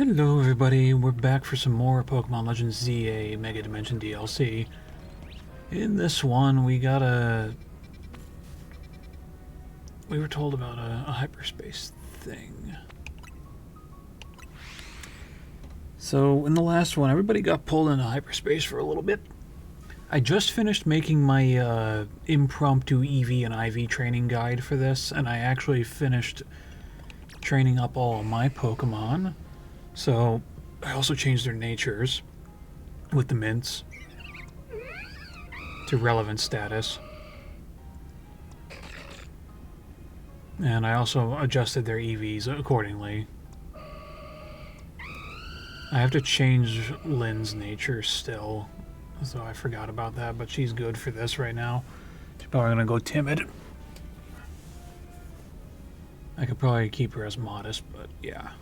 Hello everybody, we're back for some more Pokemon Legends ZA Mega Dimension DLC. In this one, we were told about a hyperspace thing. So, in the last one, everybody got pulled into hyperspace for a little bit. I just finished making my impromptu EV and IV training guide for this, and I actually finished training up all my Pokemon. So, I also changed their natures with the mints to relevant status. And I also adjusted their EVs accordingly. I have to change Lynn's nature still, so I forgot about that, but she's good for this right now. She's probably gonna go timid. I could probably keep her as modest, but yeah.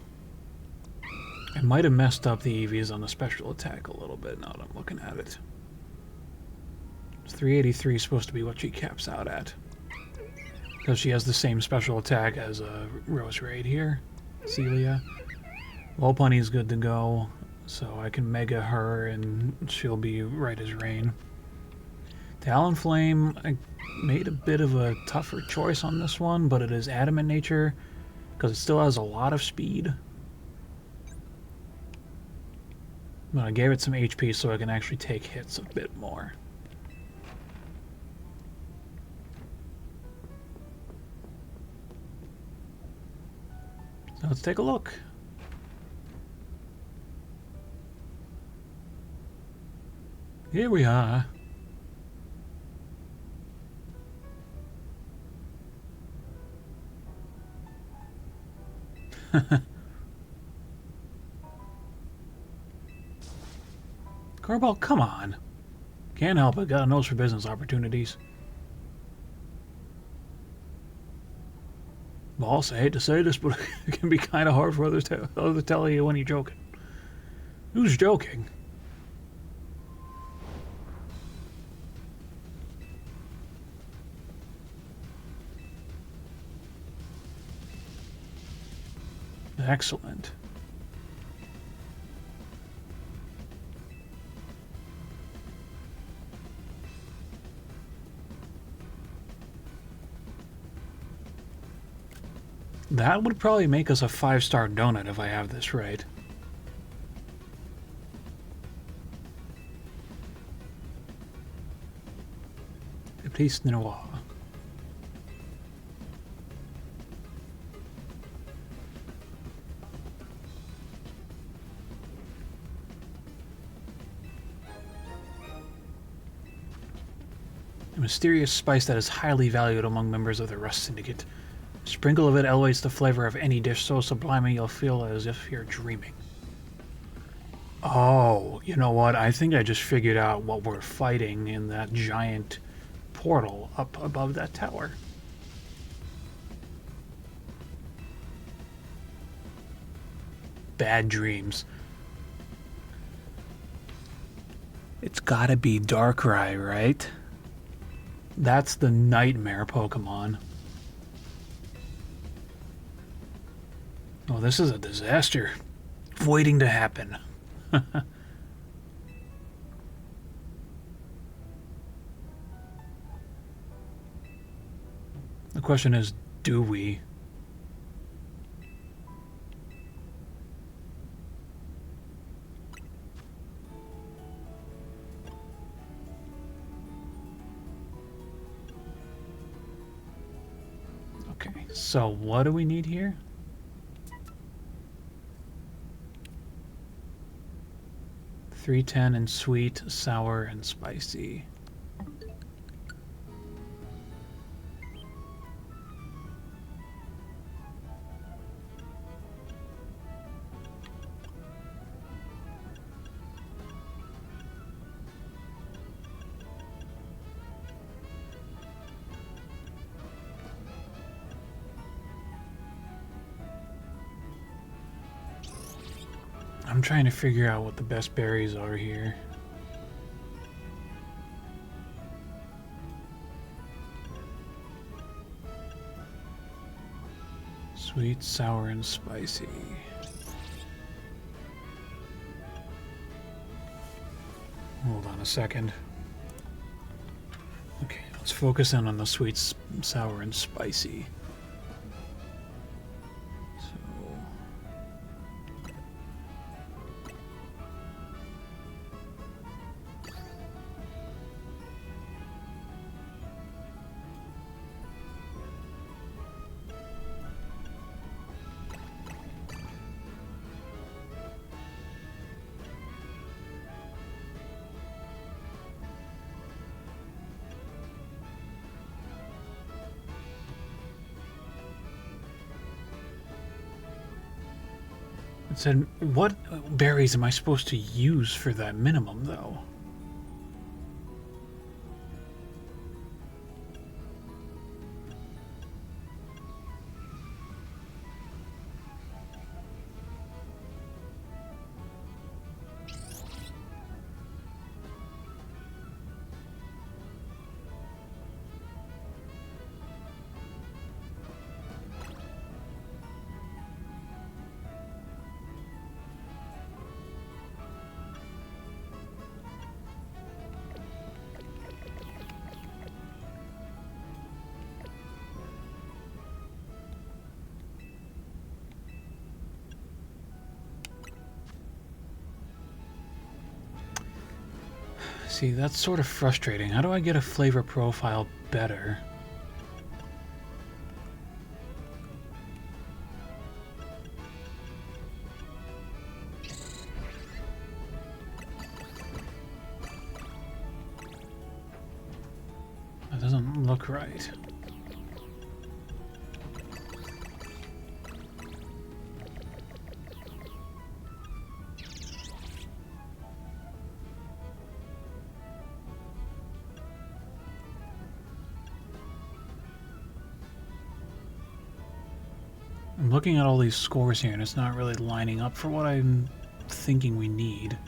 I might have messed up the EVs on the special attack a little bit now that I'm looking at it. 383 is supposed to be what she caps out at, because she has the same special attack as Roserade here, Celia. Lopunny's good to go, so I can Mega her and she'll be right as rain. Talonflame, I made a bit of a tougher choice on this one, but it is adamant nature, because it still has a lot of speed. But I gave it some HP so I can actually take hits a bit more. So let's take a look. Here we are. Carball, come on. Can't help it, got a nose for business opportunities. Boss, I hate to say this, but it can be kind of hard for others to tell you when you're joking. Who's joking? Excellent. That would probably make us a 5-star donut if I have this right. Eplis Noir. A mysterious spice that is highly valued among members of the Rust Syndicate. A sprinkle of it elevates the flavor of any dish so sublimely you'll feel as if you're dreaming. Oh, you know what? I think I just figured out what we're fighting in that giant portal up above that tower. Bad dreams. It's gotta be Darkrai, right? That's the nightmare Pokemon. Oh, this is a disaster waiting to happen. The question is, do we? Okay, so what do we need here? $310 and sweet, sour, and spicy. I'm trying to figure out what the best berries are here. Sweet, sour, and spicy. Hold on a second. Okay, let's focus in on the sweet, sour, and spicy. It said, what berries am I supposed to use for that minimum, though? See, that's sort of frustrating. How do I get a flavor profile better? That doesn't look right. I'm looking at all these scores here and it's not really lining up for what I'm thinking we need.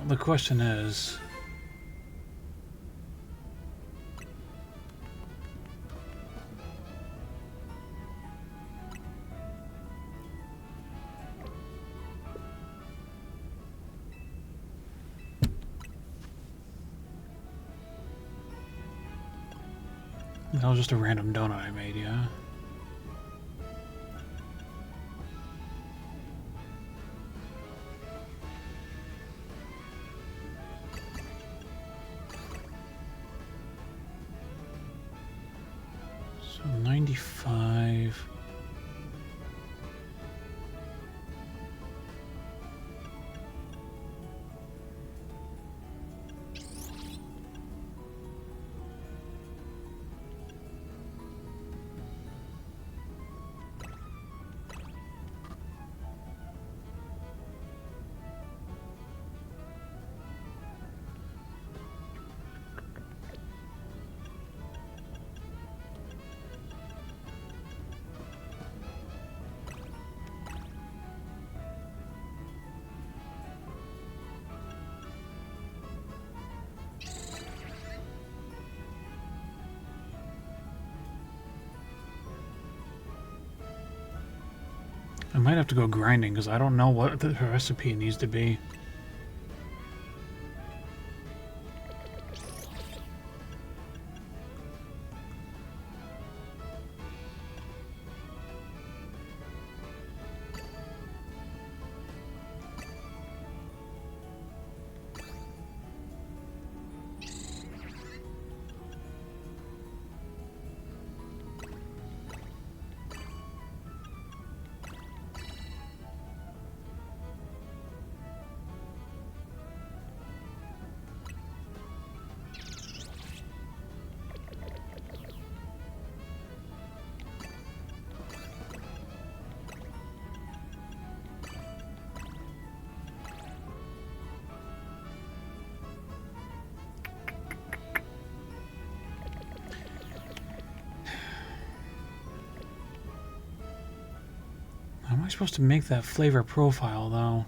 The question is... That was just a random donut I made, yeah? So 95... I might have to go grinding because I don't know what the recipe needs to be. supposed to make that flavor profile, though?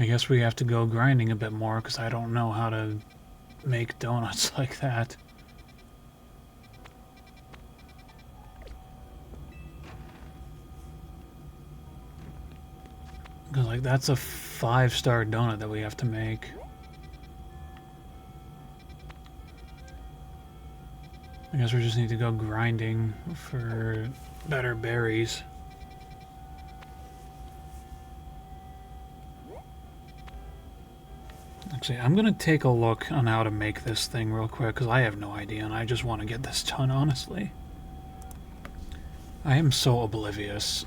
I guess we have to go grinding a bit more because I don't know how to make donuts like that. Because, like, that's a 5-star donut that we have to make. I guess we just need to go grinding for better berries. Actually, I'm gonna take a look on how to make this thing real quick, because I have no idea, and I just want to get this done, honestly. I am so oblivious.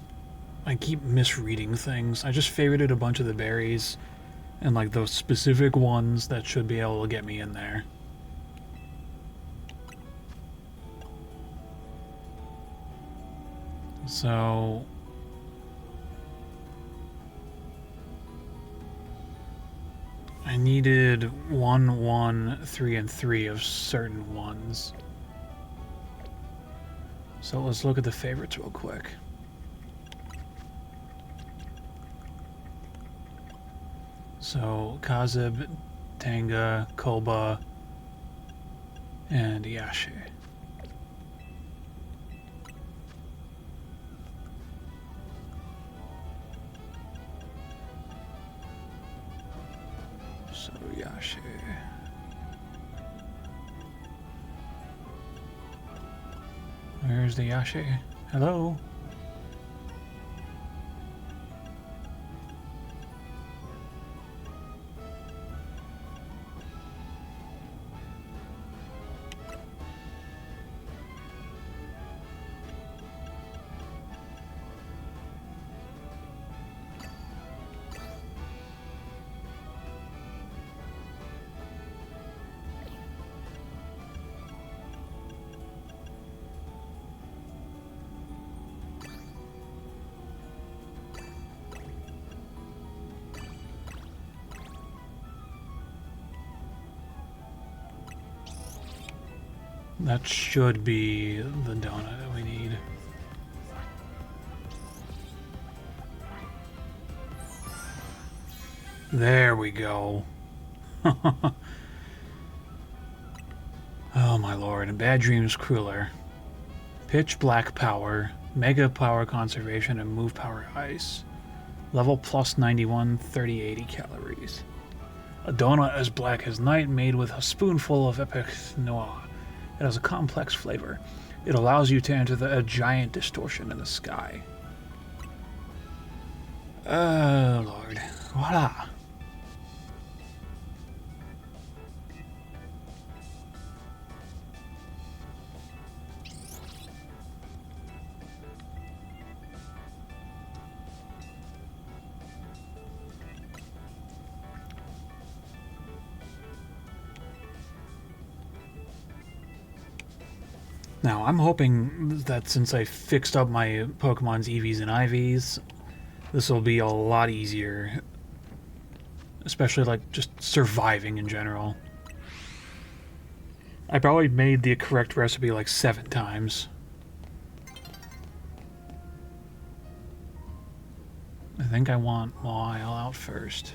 I keep misreading things. I just favorited a bunch of the berries, and like those specific ones that should be able to get me in there. So... I needed 1, 1, 3, and 3 of certain ones. So let's look at the favorites real quick. So Kazib, Tanga, Kolba, and Yashe. So Yashe. Where's the Yashe? Hello? That should be the donut that we need. There we go. Oh my lord. Bad Dreams Crueler. Pitch Black Power, Mega Power Conservation, and Move Power Ice. Level plus 91, 3080 calories. A donut as black as night made with a spoonful of Epic Noir. It has a complex flavor. It allows you to enter a giant distortion in the sky. Oh, Lord. Voila. Now, I'm hoping that since I fixed up my Pokemon's EVs and IVs, this will be a lot easier. Especially, like, just surviving in general. I probably made the correct recipe like 7 times. I think I want Lyle out first.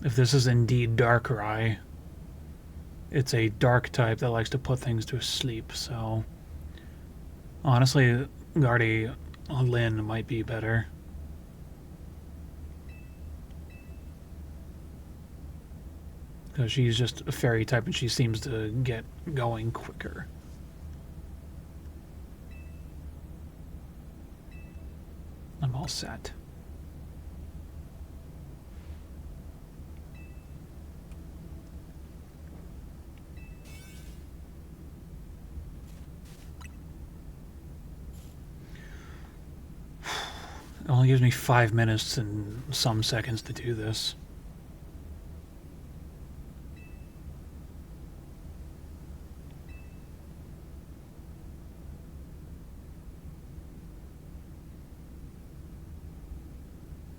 If this is indeed Darkrai, it's a dark type that likes to put things to sleep, so... Honestly, Guardy Lyn might be better. Because she's just a fairy type and she seems to get going quicker. I'm all set. only gives me 5 minutes and some seconds to do this.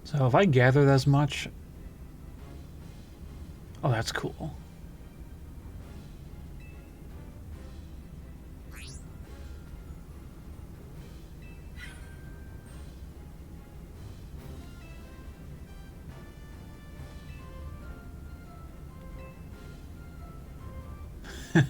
So if I gathered as much... Oh, that's cool. I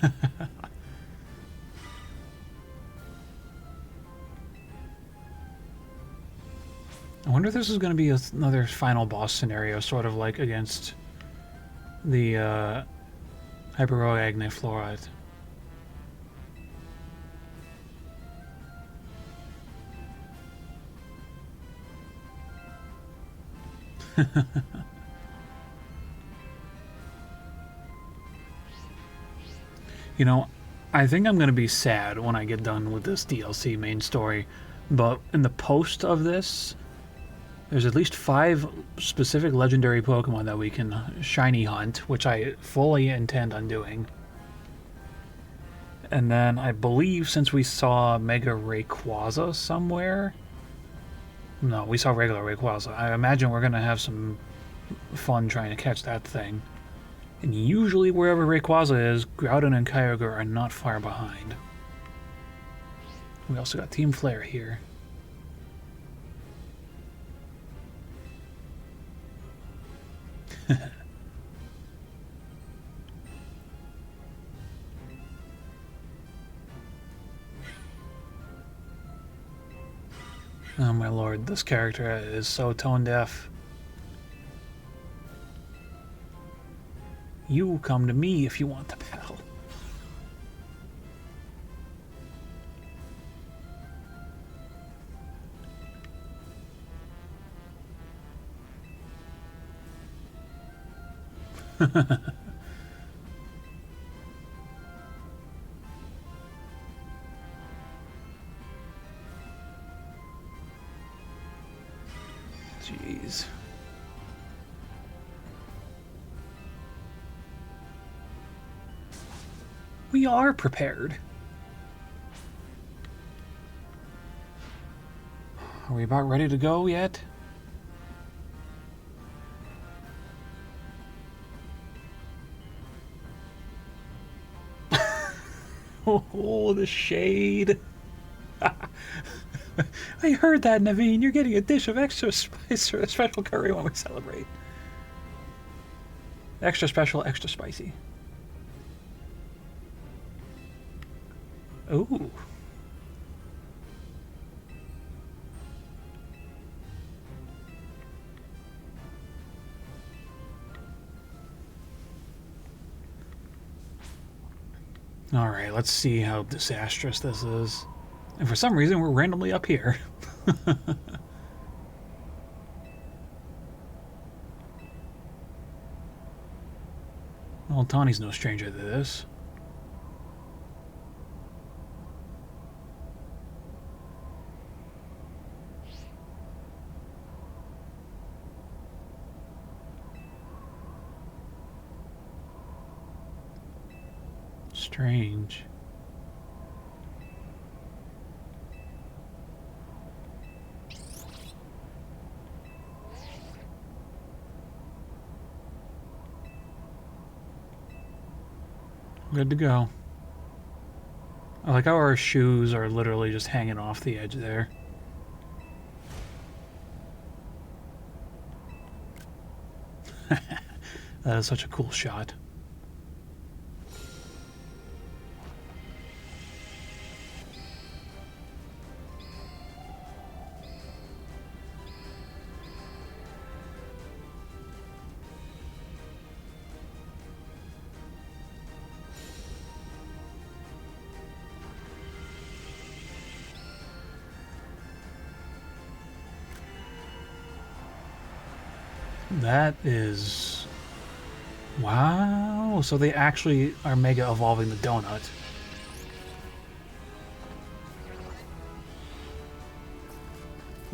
wonder if this is going to be another final boss scenario, sort of like against the Hyperoa Agniflorite. You know, I think I'm going to be sad when I get done with this DLC main story, but in the post of this, there's at least 5 specific legendary Pokemon that we can shiny hunt, which I fully intend on doing. And then I believe since we saw Mega Rayquaza somewhere... No, we saw regular Rayquaza. I imagine we're going to have some fun trying to catch that thing. And usually wherever Rayquaza is, Groudon and Kyogre are not far behind. We also got Team Flare here. Oh my lord, this character is so tone deaf. You come to me if you want to battle. Jeez. We are prepared. Are we about ready to go yet? Oh, the shade. I heard that, Naveen. You're getting a dish of extra spice or a special curry when we celebrate. Extra special, extra spicy. Ooh. Alright, let's see how disastrous this is. And for some reason, we're randomly up here. Well, Tawny's no stranger to this. Strange. Good to go. I like how our shoes are literally just hanging off the edge there. That is such a cool shot. That is... Wow! So they actually are mega evolving the donut.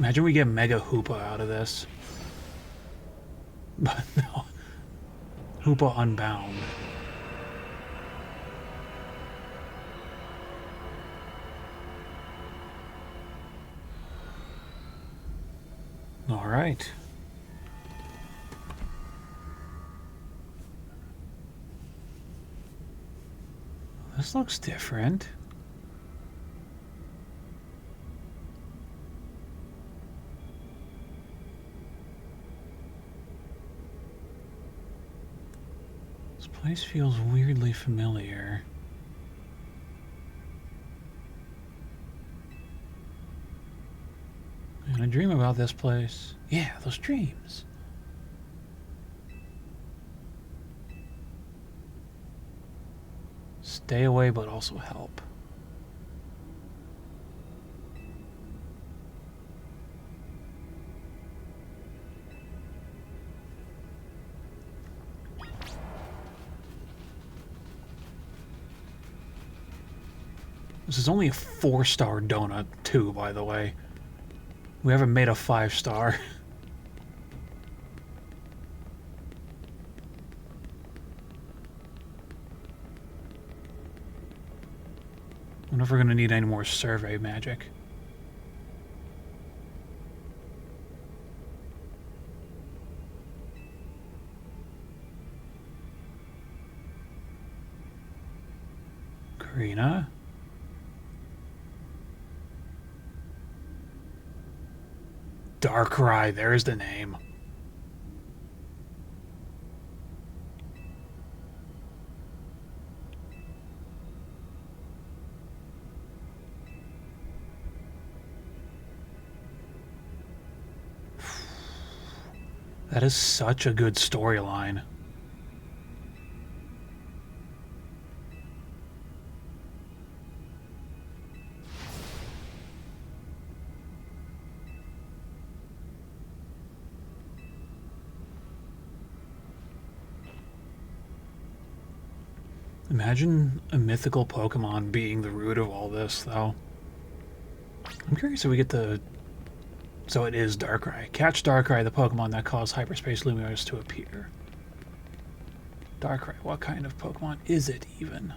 Imagine we get Mega Hoopa out of this. But no. Hoopa Unbound. Alright. This looks different. This place feels weirdly familiar. And I dream about this place. Yeah, those dreams. Stay away, but also help. This is only a 4-star donut, too, by the way. We haven't made a 5-star. I wonder if we're going to need any more survey magic. Karina? Darkrai, there's the name. That is such a good storyline. Imagine a mythical Pokemon being the root of all this, though. I'm curious if we get the... So it is Darkrai. Catch Darkrai, the Pokemon that caused Hyperspace Lumiose to appear. Darkrai, what kind of Pokemon is it, even?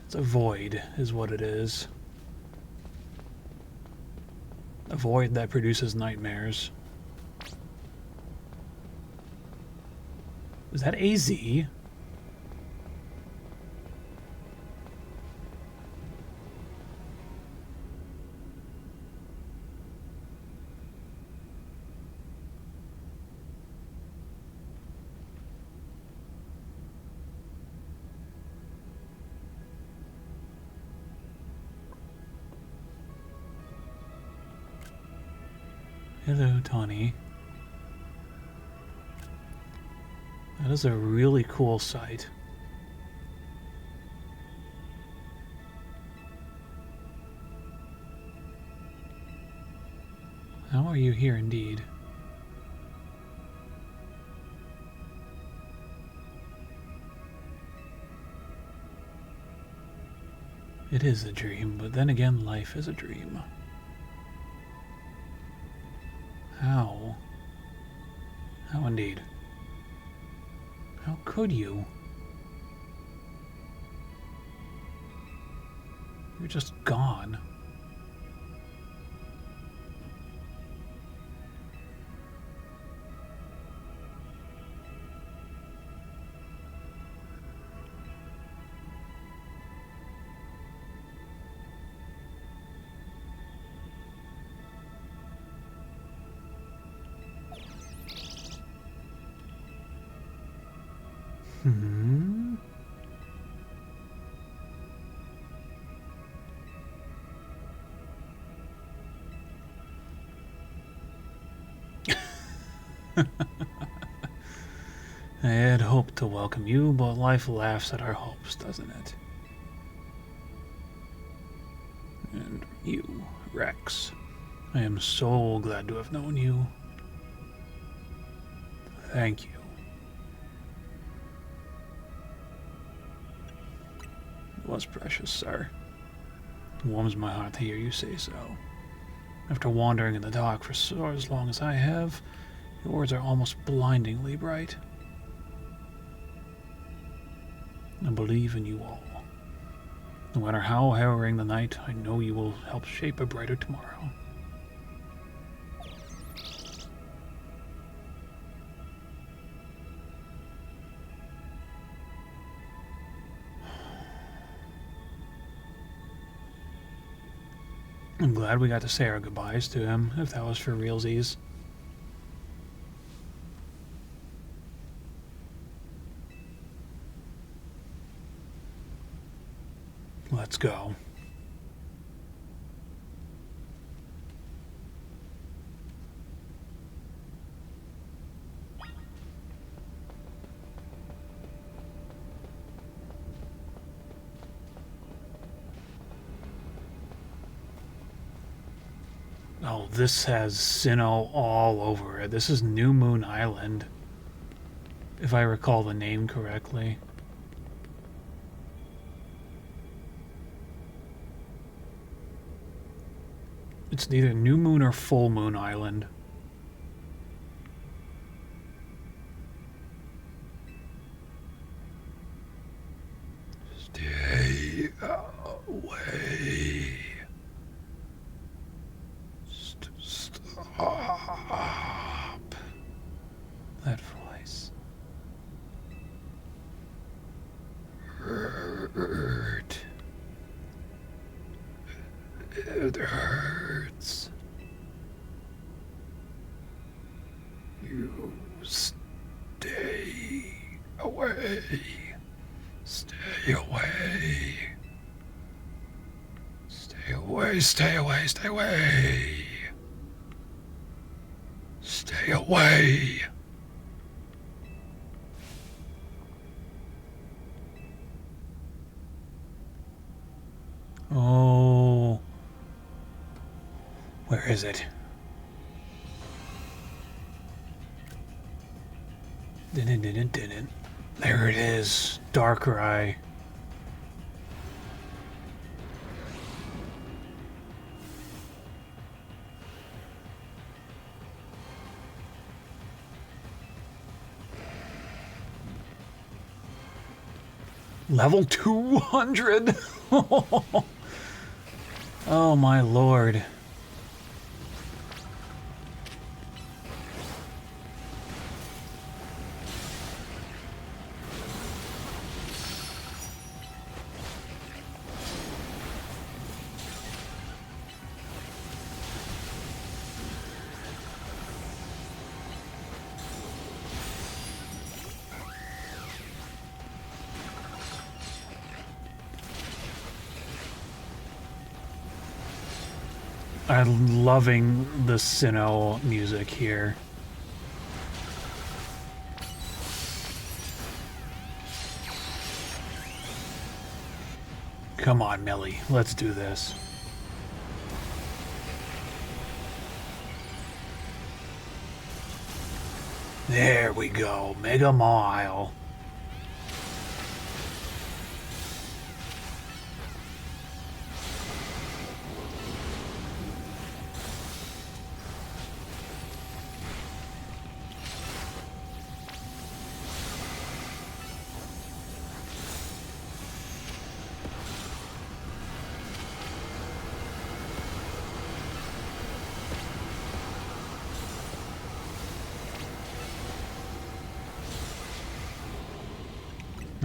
It's a Void, is what it is. A Void that produces nightmares. Is that AZ? Hello, Tawny. That is a really cool sight. How are you here indeed? It is a dream, but then again, life is a dream. How? How indeed? How could you? You're just gone. Hmm. I had hoped to welcome you, but life laughs at our hopes, doesn't it? And you, Rex. I am so glad to have known you. Thank you. It was precious, sir. Warms my heart to hear you say so. After wandering in the dark for so as long as I have, your words are almost blindingly bright. I believe in you all. No matter how harrowing the night, I know you will help shape a brighter tomorrow. I'm glad we got to say our goodbyes to him, if that was for realsies. Let's go. Oh, this has Sinnoh all over it. This is New Moon Island, if I recall the name correctly. It's neither New Moon or Full Moon Island. Stay away. Stop. That voice. Hurt. It hurts. You stay away. Stay away. Stay away, stay away, stay away. Stay away. Oh. Where is it? Didn't. There it is. Darkrai. Level 200? Oh my lord. I'm loving the Sinnoh music here. Come on, Millie, let's do this. There we go, Mega Mile.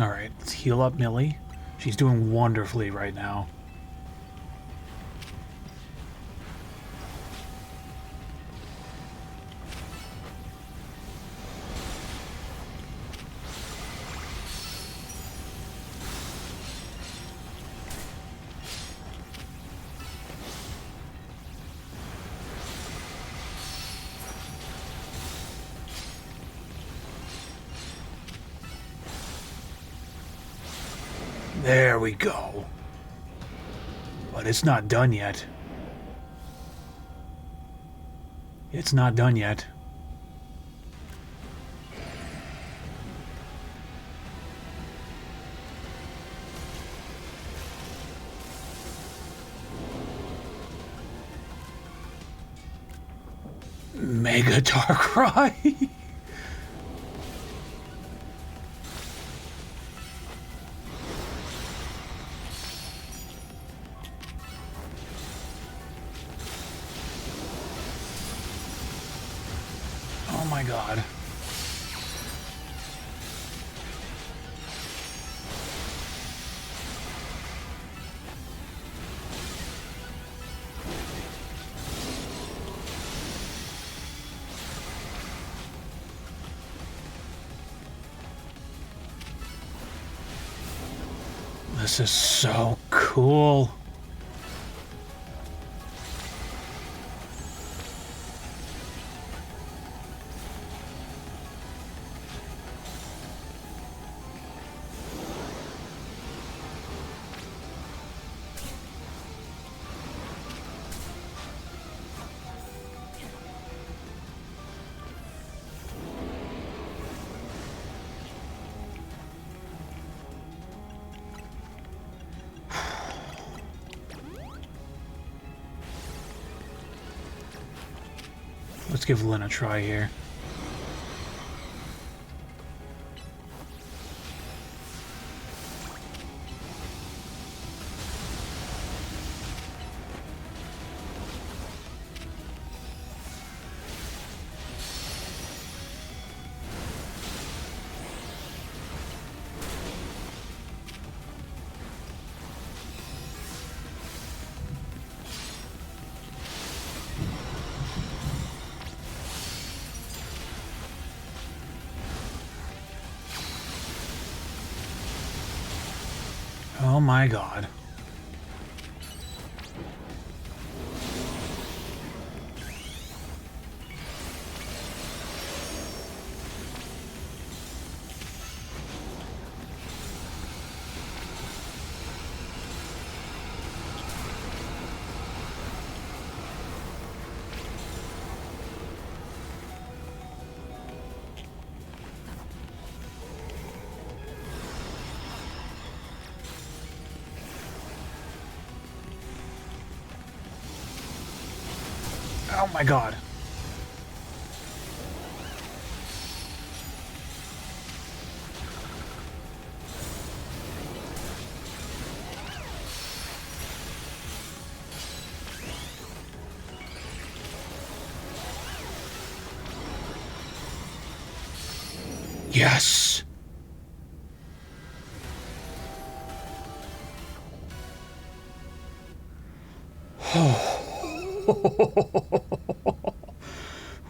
Alright, let's heal up Millie. She's doing wonderfully right now. There we go. But it's not done yet. It's not done yet. Mega Darkrai. Oh my god. This is so cool. Let's give Lynn a try here. Oh my god. Oh my god. Yes.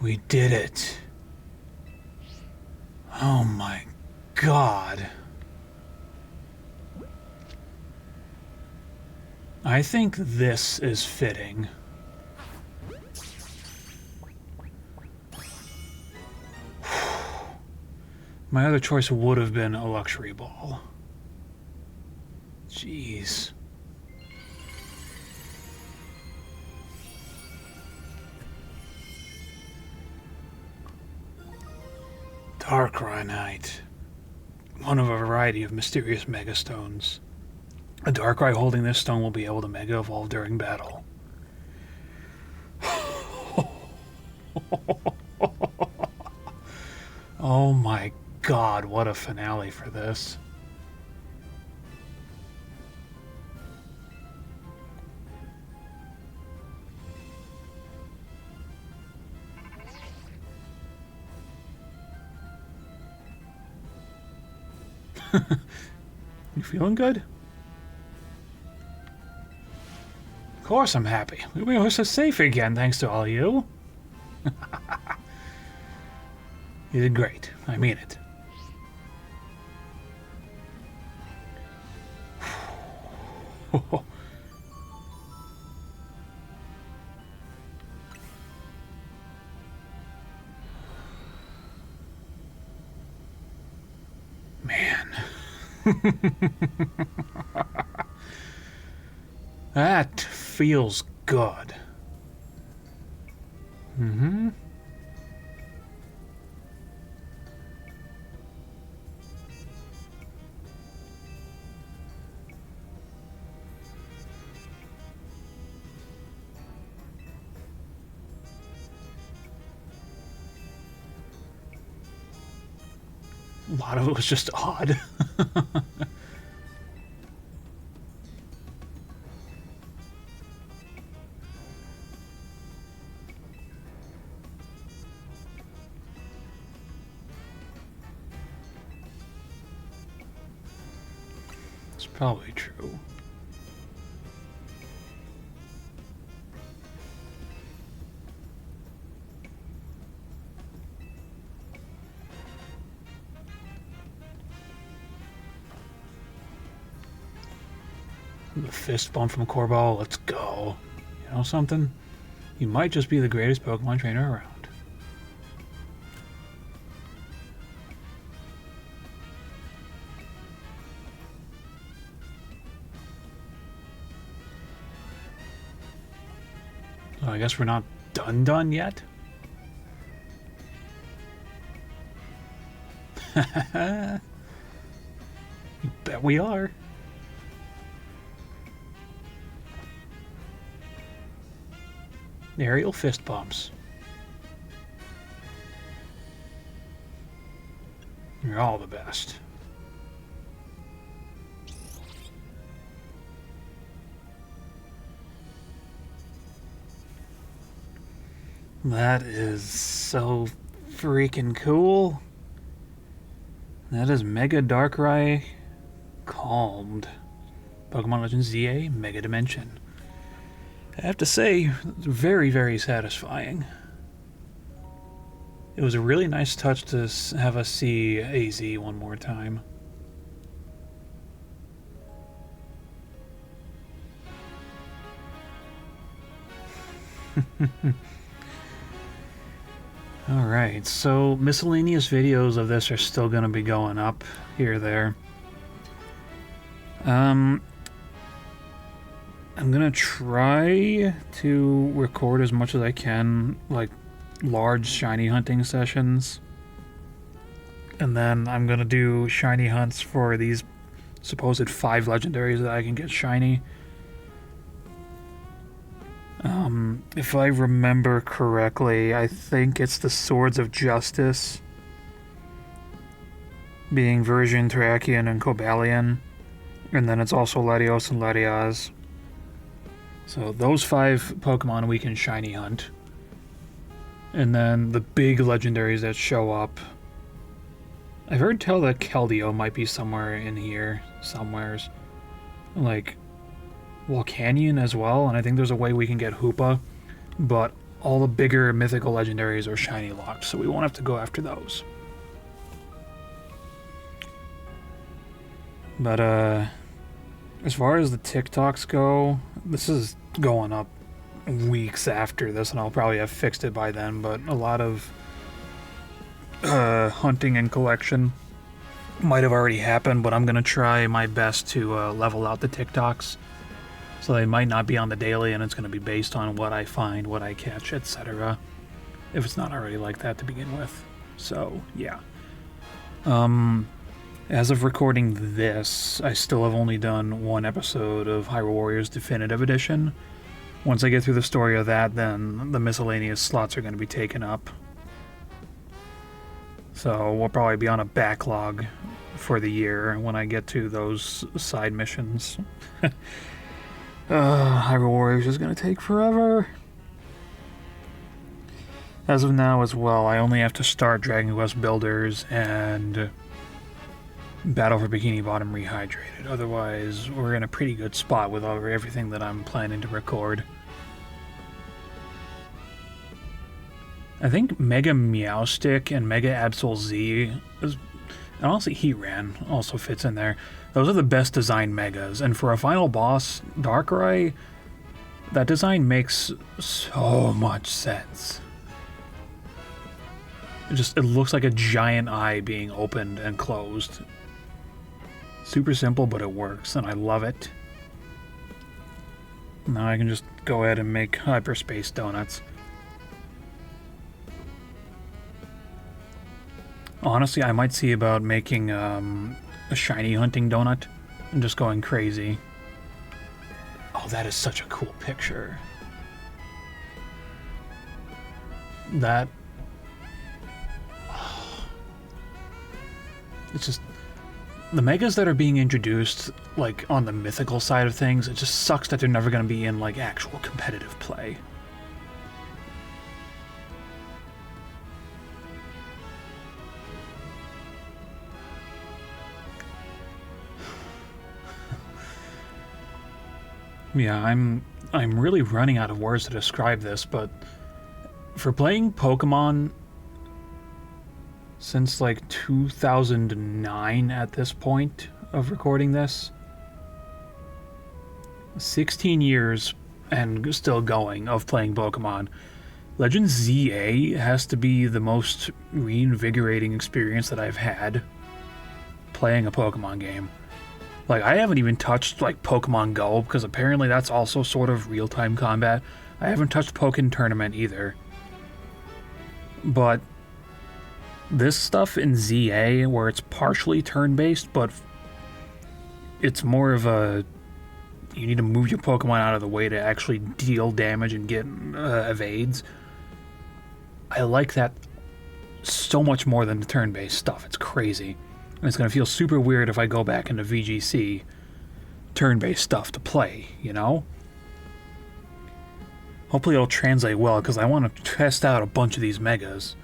We did it. Oh my god. I think this is fitting. My other choice would have been a luxury ball. Jeez. Darkrai Knight. One of a variety of mysterious Mega Stones. A Darkrai holding this stone will be able to Mega Evolve during battle. Oh my god, what a finale for this. You feeling good? Of course I'm happy. We were so safe again thanks to all you. You did great. I mean it. Man. That feels good. Mm-hmm. A lot of it was just odd. It's probably true. The fist bump from Corval, let's go. You know something? You might just be the greatest Pokemon trainer around. So I guess we're not done yet? You bet we are. Aerial fist bumps. You're all the best. That is so freaking cool. That is Mega Darkrai calmed. Pokemon Legends ZA Mega Dimension. I have to say, very, very satisfying. It was a really nice touch to have us see AZ one more time. Alright, so miscellaneous videos of this are still going to be going up here or there. I'm going to try to record as much as I can, like large shiny hunting sessions. And then I'm going to do shiny hunts for these supposed 5 legendaries that I can get shiny. If I remember correctly, I think it's the Swords of Justice, being Version, Terrakion, and Cobalion, and then it's also Latios and Latias. So those 5 Pokemon we can shiny hunt, and then the big legendaries that show up. I've heard tell that Keldeo might be somewhere in here, somewheres, like Volcanion as well, and I think there's a way we can get Hoopa, but all the bigger mythical legendaries are shiny locked, so we won't have to go after those. But as far as the TikToks go, this is going up weeks after this, and I'll probably have fixed it by then, but a lot of hunting and collection might have already happened, but I'm going to try my best to level out the TikToks. So they might not be on the daily, and it's going to be based on what I find, what I catch, etc. If it's not already like that to begin with. So, yeah. As of recording this, I still have only done 1 episode of Hyrule Warriors Definitive Edition. Once I get through the story of that, then the miscellaneous slots are going to be taken up. So we'll probably be on a backlog for the year when I get to those side missions. Hyrule Warriors is going to take forever. As of now as well, I only have to start Dragon Quest Builders and Battle for Bikini Bottom Rehydrated. Otherwise, we're in a pretty good spot with everything that I'm planning to record. I think Mega Meowstic and Mega Absol Z, and honestly Heatran also fits in there. Those are the best designed Megas, and for a final boss, Darkrai, that design makes so much sense. It looks like a giant eye being opened and closed. Super simple, but it works, and I love it. Now I can just go ahead and make hyperspace donuts. Honestly, I might see about making a shiny hunting donut and just going crazy. Oh, that is such a cool picture. It's just the megas that are being introduced, like on the mythical side of things, it just sucks that they're never going to be in like actual competitive play. Yeah, I'm really running out of words to describe this, but for playing Pokemon since like 2009 at this point of recording this, 16 years and still going of playing Pokemon, Legends ZA has to be the most reinvigorating experience that I've had playing a Pokemon game. Like, I haven't even touched, like, Pokemon Go, because apparently that's also sort of real-time combat. I haven't touched Pokken Tournament either. But this stuff in ZA, where it's partially turn-based, but it's more of a... you need to move your Pokemon out of the way to actually deal damage and get evades. I like that so much more than the turn-based stuff. It's crazy. And it's going to feel super weird if I go back into VGC turn-based stuff to play, you know? Hopefully it'll translate well, because I want to test out a bunch of these megas.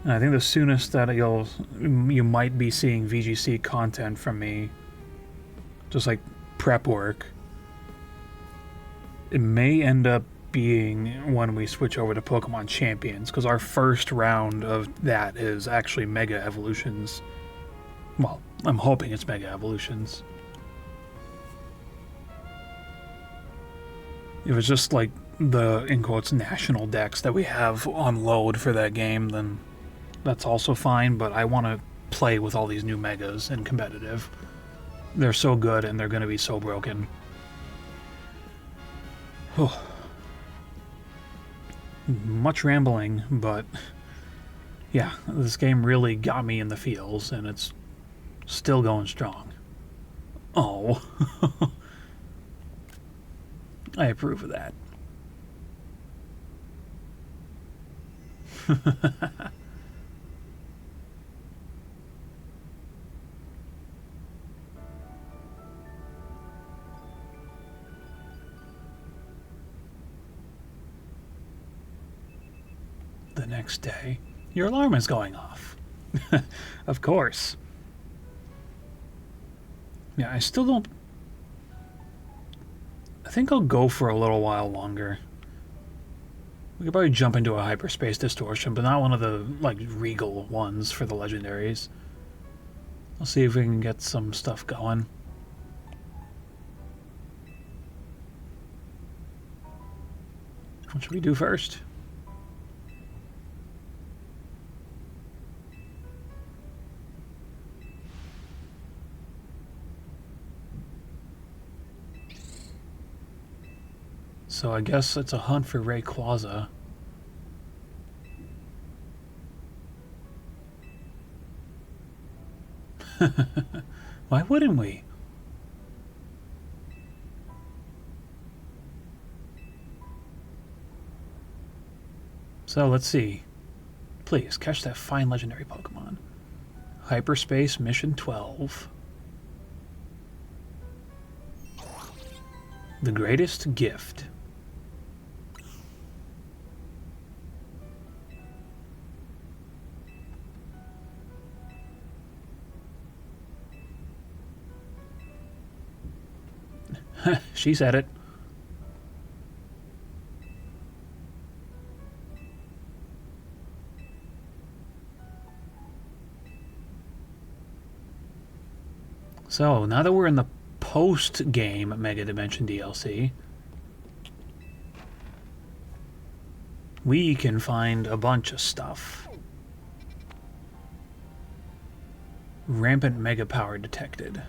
And I think the soonest that you might be seeing VGC content from me, just like prep work, it may end up being when we switch over to Pokemon Champions, because our first round of that is actually Mega Evolutions. Well, I'm hoping it's Mega Evolutions. If it's just like the, in quotes, national decks that we have on load for that game, then that's also fine, but I want to play with all these new Megas in competitive. They're so good and they're going to be so broken. Oh. Much rambling, but yeah, this game really got me in the feels, and it's still going strong. Oh. I approve of that. The next day, your alarm is going off. Of course. Yeah, I still don't... I think I'll go for a little while longer. We could probably jump into a hyperspace distortion, but not one of the, like, regal ones for the legendaries. I'll see if we can get some stuff going. What should we do first? So I guess it's a hunt for Rayquaza. Why wouldn't we? So let's see. Please, catch that fine legendary Pokemon. Hyperspace Mission 12. The greatest gift. She said it. So, now that we're in the post-game Mega Dimension DLC, we can find a bunch of stuff. Rampant Mega Power detected.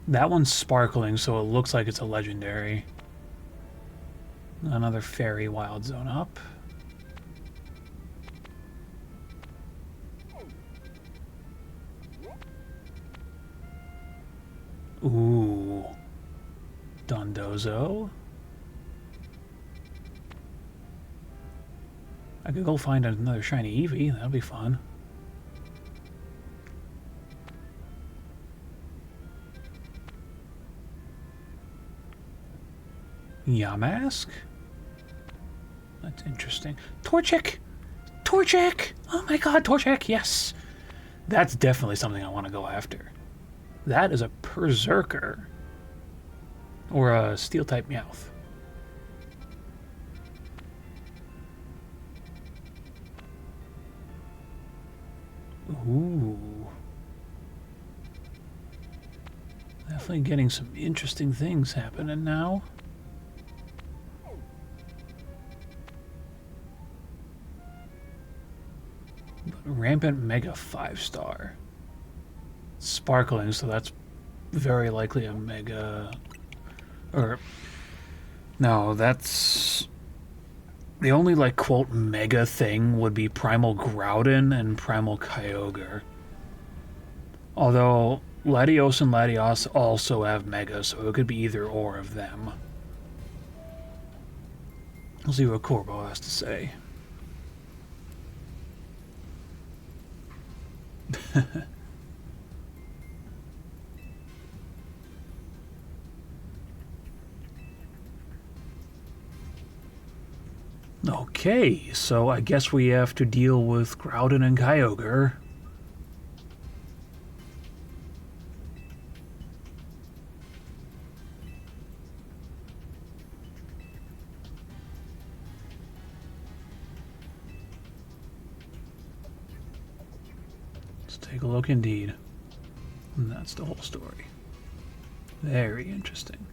That one's sparkling, so it looks like it's a legendary. Another Fairy Wild Zone up. Ooh. Dondozo. I could go find another shiny Eevee. That'll be fun. Yamask? That's interesting. Torchic! Torchic! Oh my god, Torchic, yes! That's definitely something I want to go after. That is a Berserker. Or a Steel-type Meowth. Ooh. Definitely getting some interesting things happening now. But Rampant Mega 5-star. Sparkling, so that's very likely a Mega... Or... No, that's... The only, like, quote, mega thing would be Primal Groudon and Primal Kyogre. Although, Latios and Latios also have Mega, so it could be either or of them. We'll see what Corbo has to say. Okay, so I guess we have to deal with Groudon and Kyogre. Let's take a look indeed. And that's the whole story. Very interesting.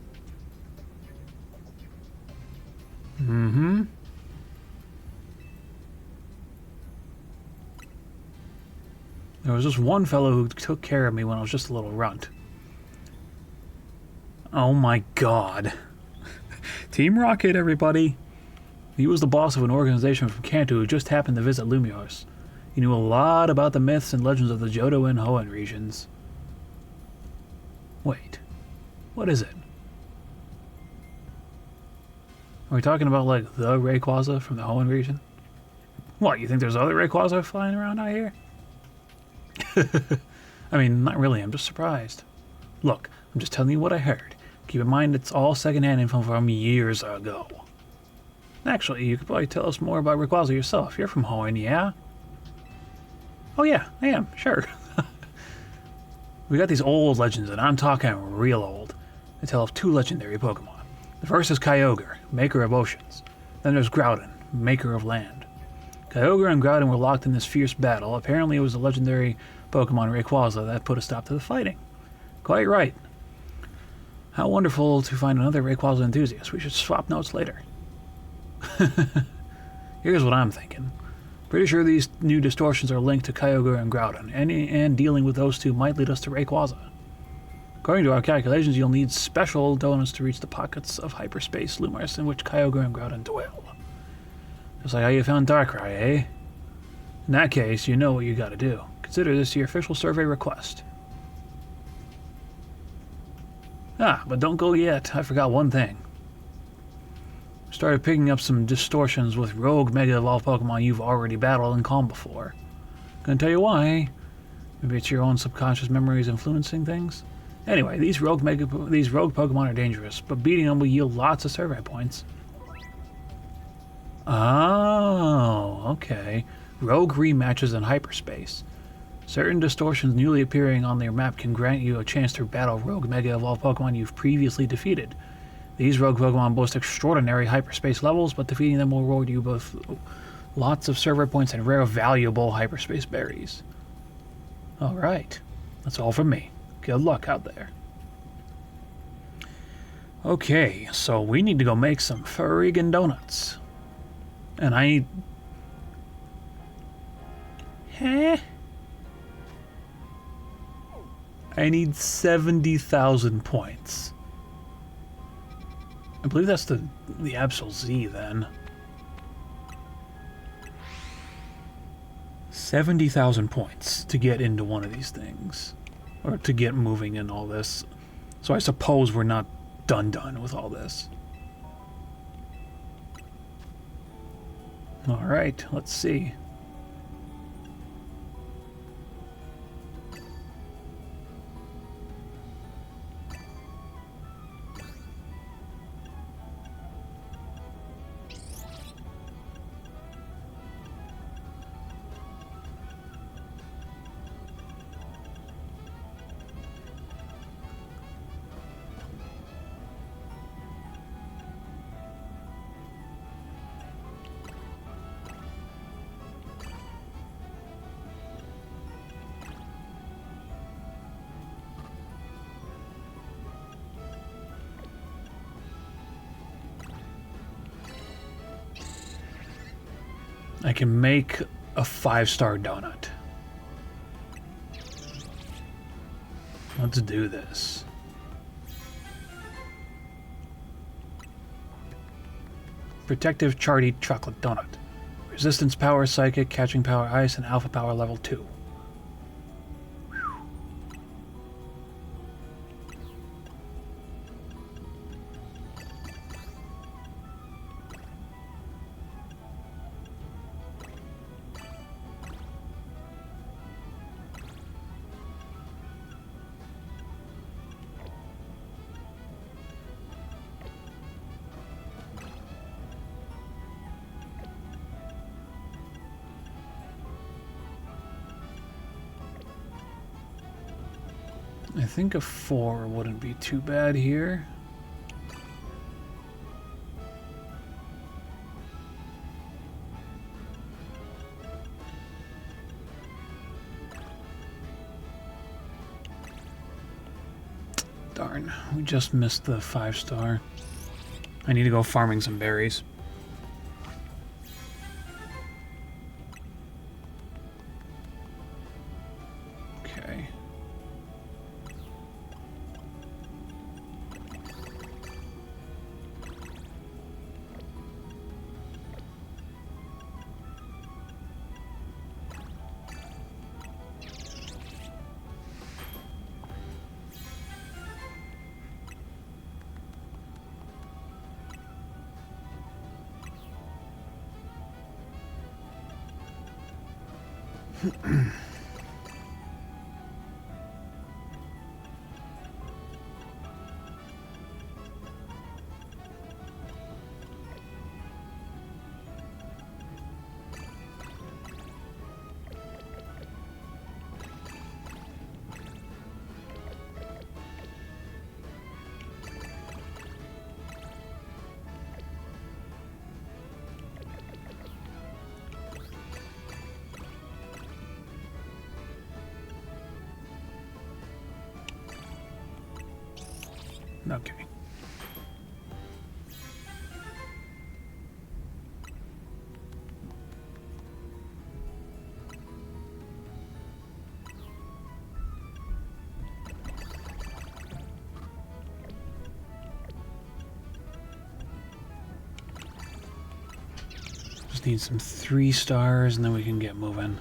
Mm-hmm. There was just one fellow who took care of me when I was just a little runt. Oh my god. Team Rocket, everybody. He was the boss of an organization from Kanto who just happened to visit Lumiose. He knew a lot about the myths and legends of the Johto and Hoenn regions. Wait. What is it? Are we talking about, like, the Rayquaza from the Hoenn region? What, you think there's other Rayquaza flying around out here? I mean, not really, I'm just surprised. Look, I'm just telling you what I heard. Keep in mind it's all secondhand info from years ago. Actually, you could probably tell us more about Rayquaza yourself. You're from Hoenn, yeah? Oh yeah, I am, sure. We got these old legends, and I'm talking real old. They tell of two legendary Pokemon. The first is Kyogre, maker of oceans. Then there's Groudon, maker of land. Kyogre and Groudon were locked in this fierce battle. Apparently it was the legendary Pokemon Rayquaza that put a stop to the fighting. Quite right. How wonderful to find another Rayquaza enthusiast. We should swap notes later. Here's what I'm thinking. Pretty sure these new distortions are linked to Kyogre and Groudon, and dealing with those two might lead us to Rayquaza. According to our calculations, you'll need special donuts to reach the pockets of hyperspace Lumiose in which Kyogre and Groudon dwell. Just like how you found Darkrai, eh? In that case, you know what you gotta do. Consider this your official survey request. Ah, but don't go yet. I forgot one thing. Started picking up some distortions with rogue Mega Evolved Pokemon you've already battled and calmed before. Gonna tell you why. Maybe it's your own subconscious memories influencing things? Anyway, these rogue Pokemon are dangerous, but beating them will yield lots of survey points. Oh, okay. Rogue rematches in hyperspace. Certain distortions newly appearing on their map can grant you a chance to battle rogue Mega Evolved Pokemon you've previously defeated. These rogue Pokemon boast extraordinary hyperspace levels, but defeating them will reward you both lots of server points and rare valuable hyperspace berries. Alright, that's all from me. Good luck out there. Okay, so we need to go make some friggin' donuts. And I need... I need 70,000 points. I believe that's the Absol Z then. 70,000 points to get into one of these things. Or to get moving in all this. So I suppose we're not done with all this. All right, let's see. I can make a 5-star donut. Let's do this. Protective Charty Chocolate Donut. Resistance Power Psychic, Catching Power Ice, and Alpha Power Level 2. I think a 4 wouldn't be too bad here. Darn, we just missed the 5-star. I need to go farming some berries. Okay. Okay. Just need some 3 stars and then we can get moving.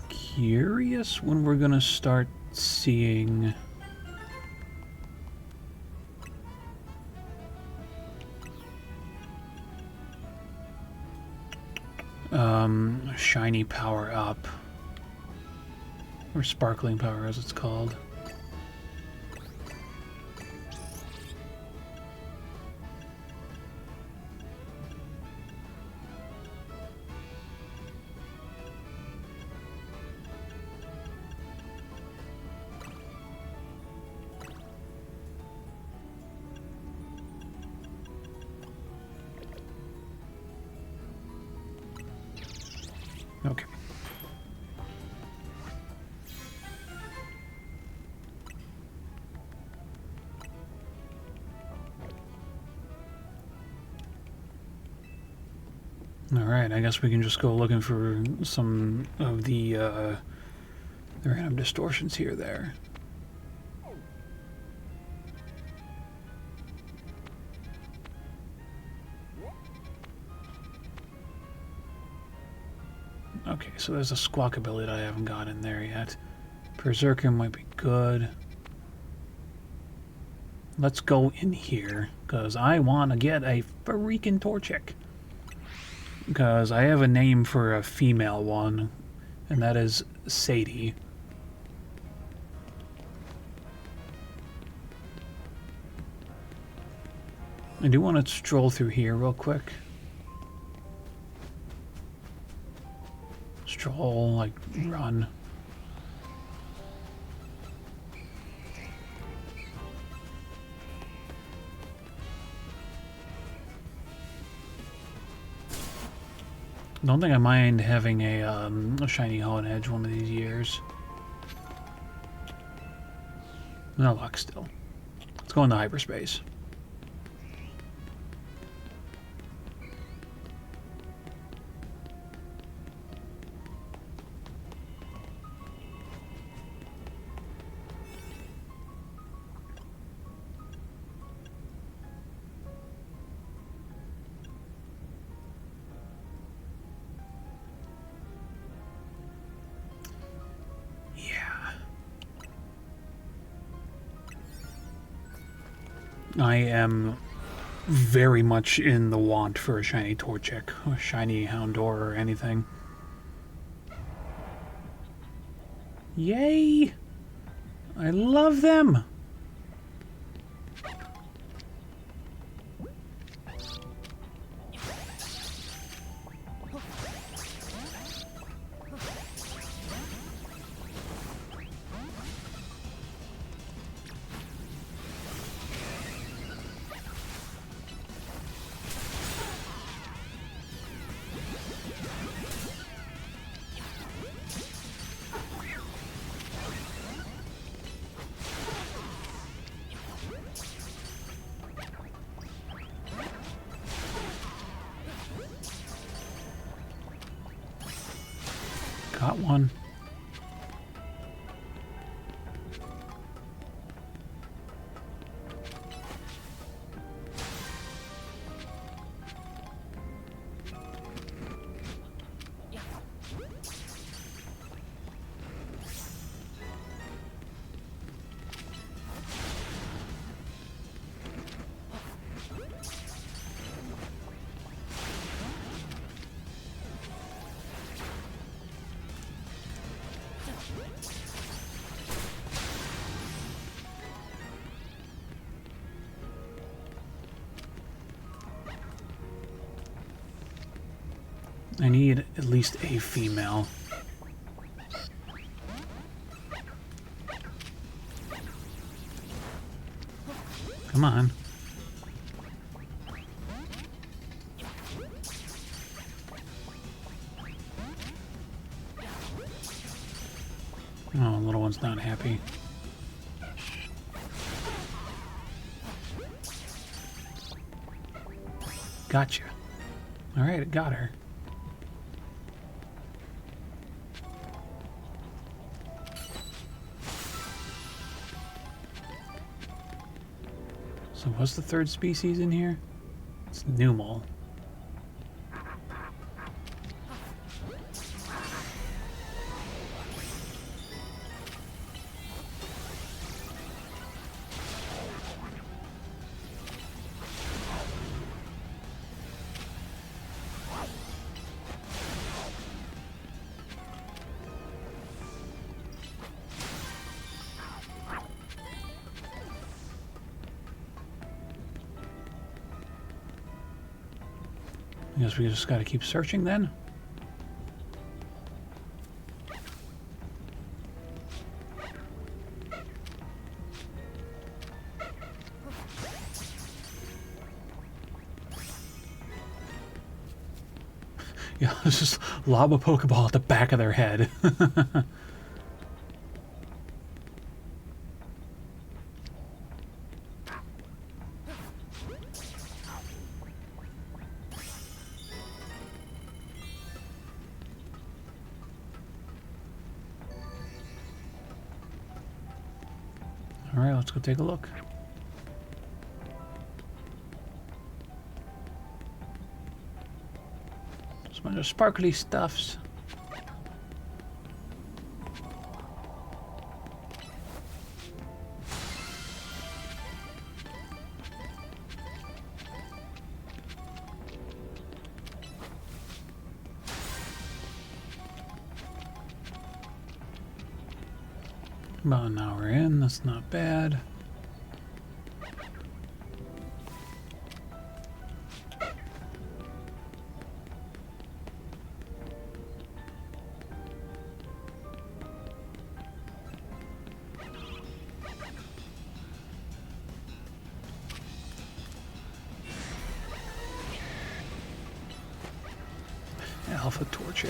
Curious when we're gonna start seeing shiny power up, or sparkling power as it's called. Okay. Alright, I guess we can just go looking for some of the random distortions here there. Okay, so there's a squawk ability that I haven't got in there yet. Berserker might be good. let's go in here, because I want to get a freaking Torchic. Because I have a name for a female one, and that is Sadie. I do want to stroll through here real quick. Stroll, like, run. Don't think I mind having a shiny Honedge one of these years. No luck still. Let's go into hyperspace. I am very much in the want for a shiny Torchic, or a shiny Houndour, or anything. Yay! I love them! Got one. I need at least a female. Come on. Oh, little one's not happy. Gotcha. Alright, it got her. So what's the third species in here? It's Numel. I guess we just gotta keep searching then. Yeah, let's just lob a Pokeball at the back of their head. Alright, let's go take a look. Just a bunch of sparkly stuffs. About an hour in, that's not bad. Alpha Torchic.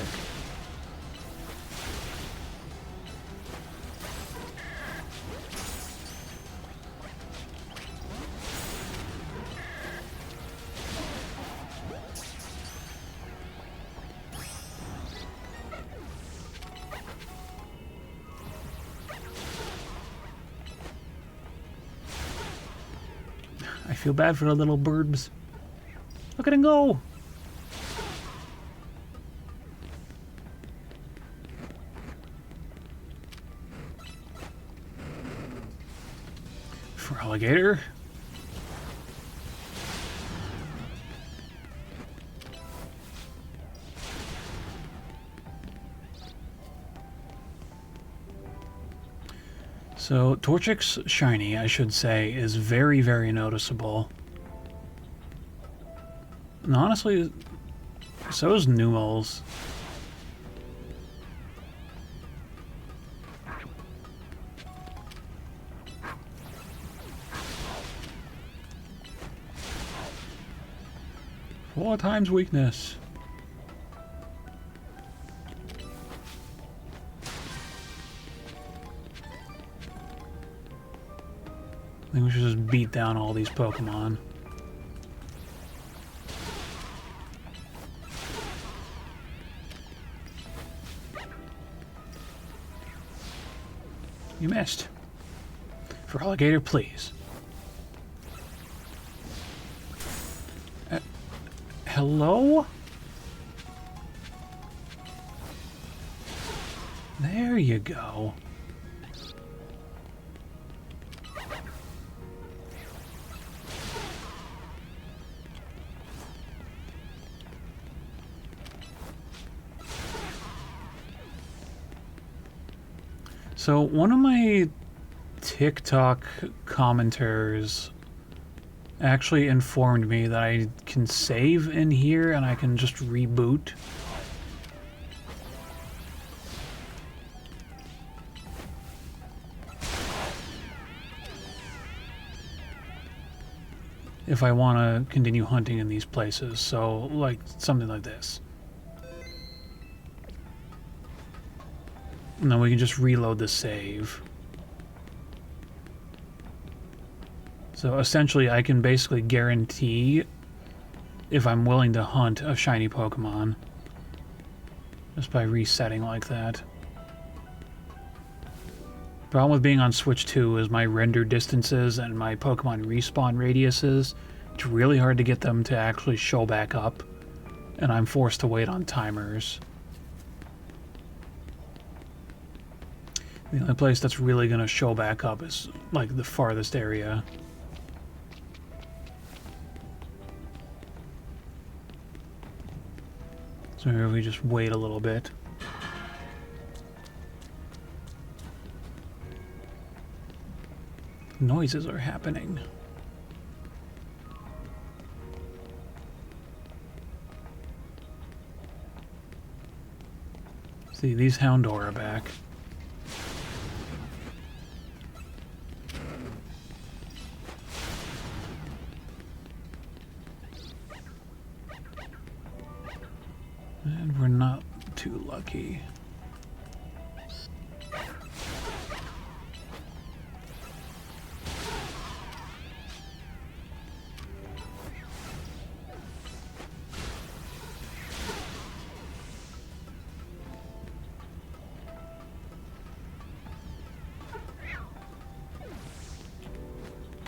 I feel bad for the little birds. Look at him go! For alligator. So, Torchic's shiny, I should say, is very, very noticeable. And honestly, so is Numels. Four times weakness. I think we should just beat down all these Pokemon. You missed. For alligator, please. Hello? There you go. So one of my TikTok commenters actually informed me that I can save in here and I can just reboot. If I want to continue hunting in these places, so like something like this. And then we can just reload the save. So essentially I can basically guarantee if I'm willing to hunt a shiny Pokemon just by resetting like that. Problem with being on Switch 2 is my render distances and my Pokemon respawn radiuses. It's really hard to get them to actually show back up, and I'm forced to wait on timers. The only place that's really going to show back up is like the farthest area. So maybe we just wait a little bit. Noises are happening. See, these Houndour are back. And we're not too lucky.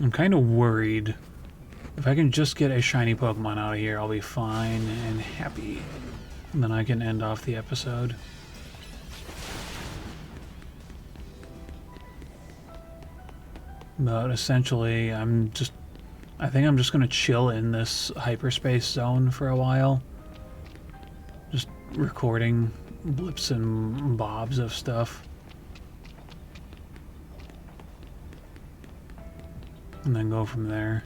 I'm kind of worried. If I can just get a shiny Pokemon out of here, I'll be fine and happy. And then I can end off the episode. But essentially, I think I'm just going to chill in this hyperspace zone for a while. Just recording blips and bobs of stuff. and then go from there.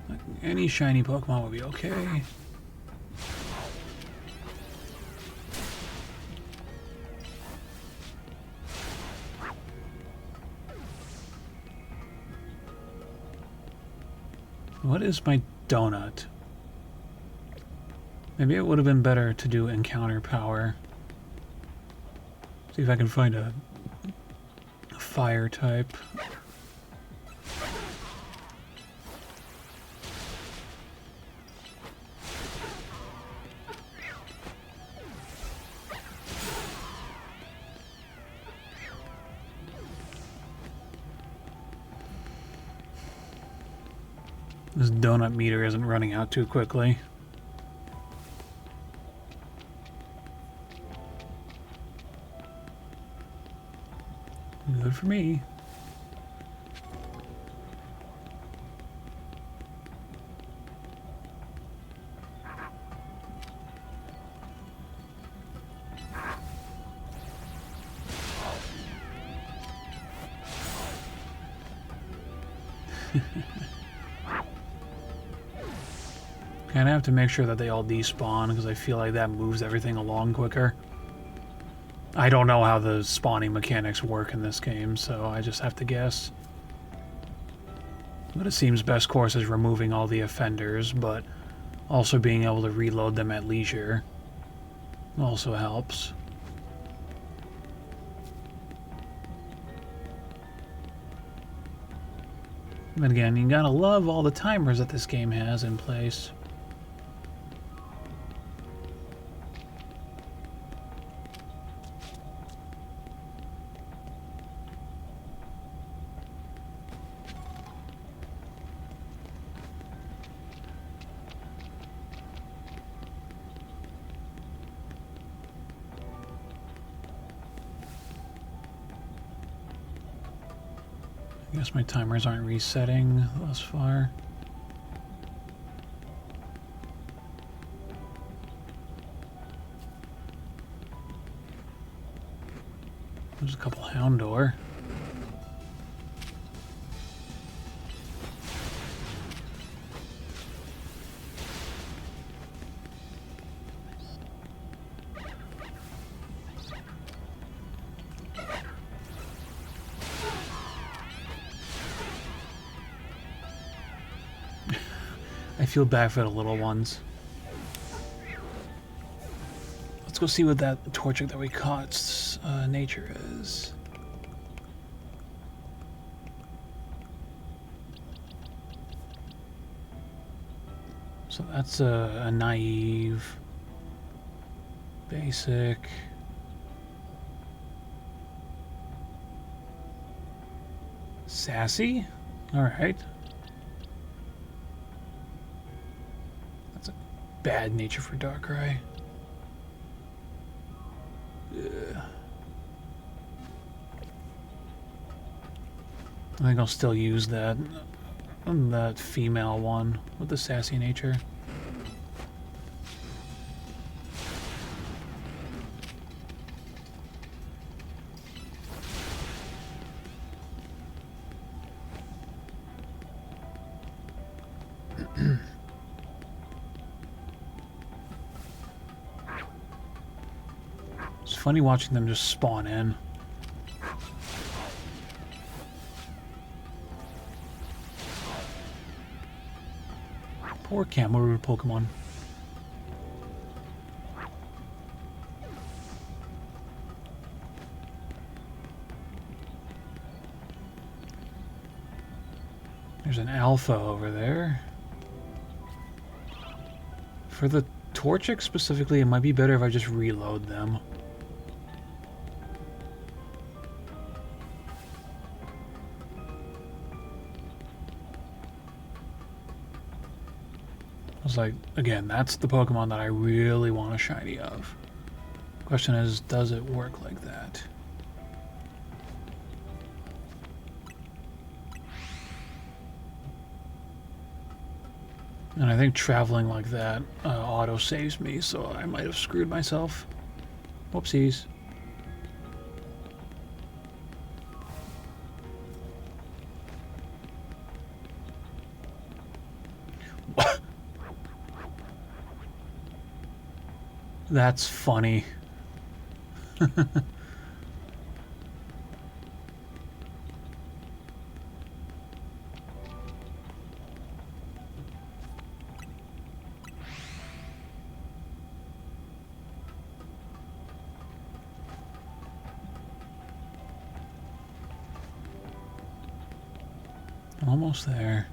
Like, any shiny Pokemon would be okay. What is my donut? Maybe it would have been better to do encounter power. See if I can find a fire type. This donut meter isn't running out too quickly. Good for me. Kind of have to make sure that they all despawn because I feel like that moves everything along quicker. I don't know how the spawning mechanics work in this game, so I just have to guess. But it seems best course is removing all the offenders, but also being able to reload them at leisure also helps. But again, you gotta love all the timers that this game has in place. I guess my timers aren't resetting thus far. There's a couple Houndour. I feel bad for the little ones. Let's go see what that Torchic that we caught's nature is. So that's a naive, basic. Sassy? Alright. Bad nature for Darkrai. I think I'll still use that female one with the sassy nature. It's funny watching them just spawn in. Poor Cameroon Pokemon. There's an Alpha over there. For the Torchic specifically, it might be better if I just reload them. I was like, again, that's the Pokemon that I really want a shiny of. Question is, does it work like that? And I think traveling like that auto saves me, so I might have screwed myself. Whoopsies. That's funny. Almost there.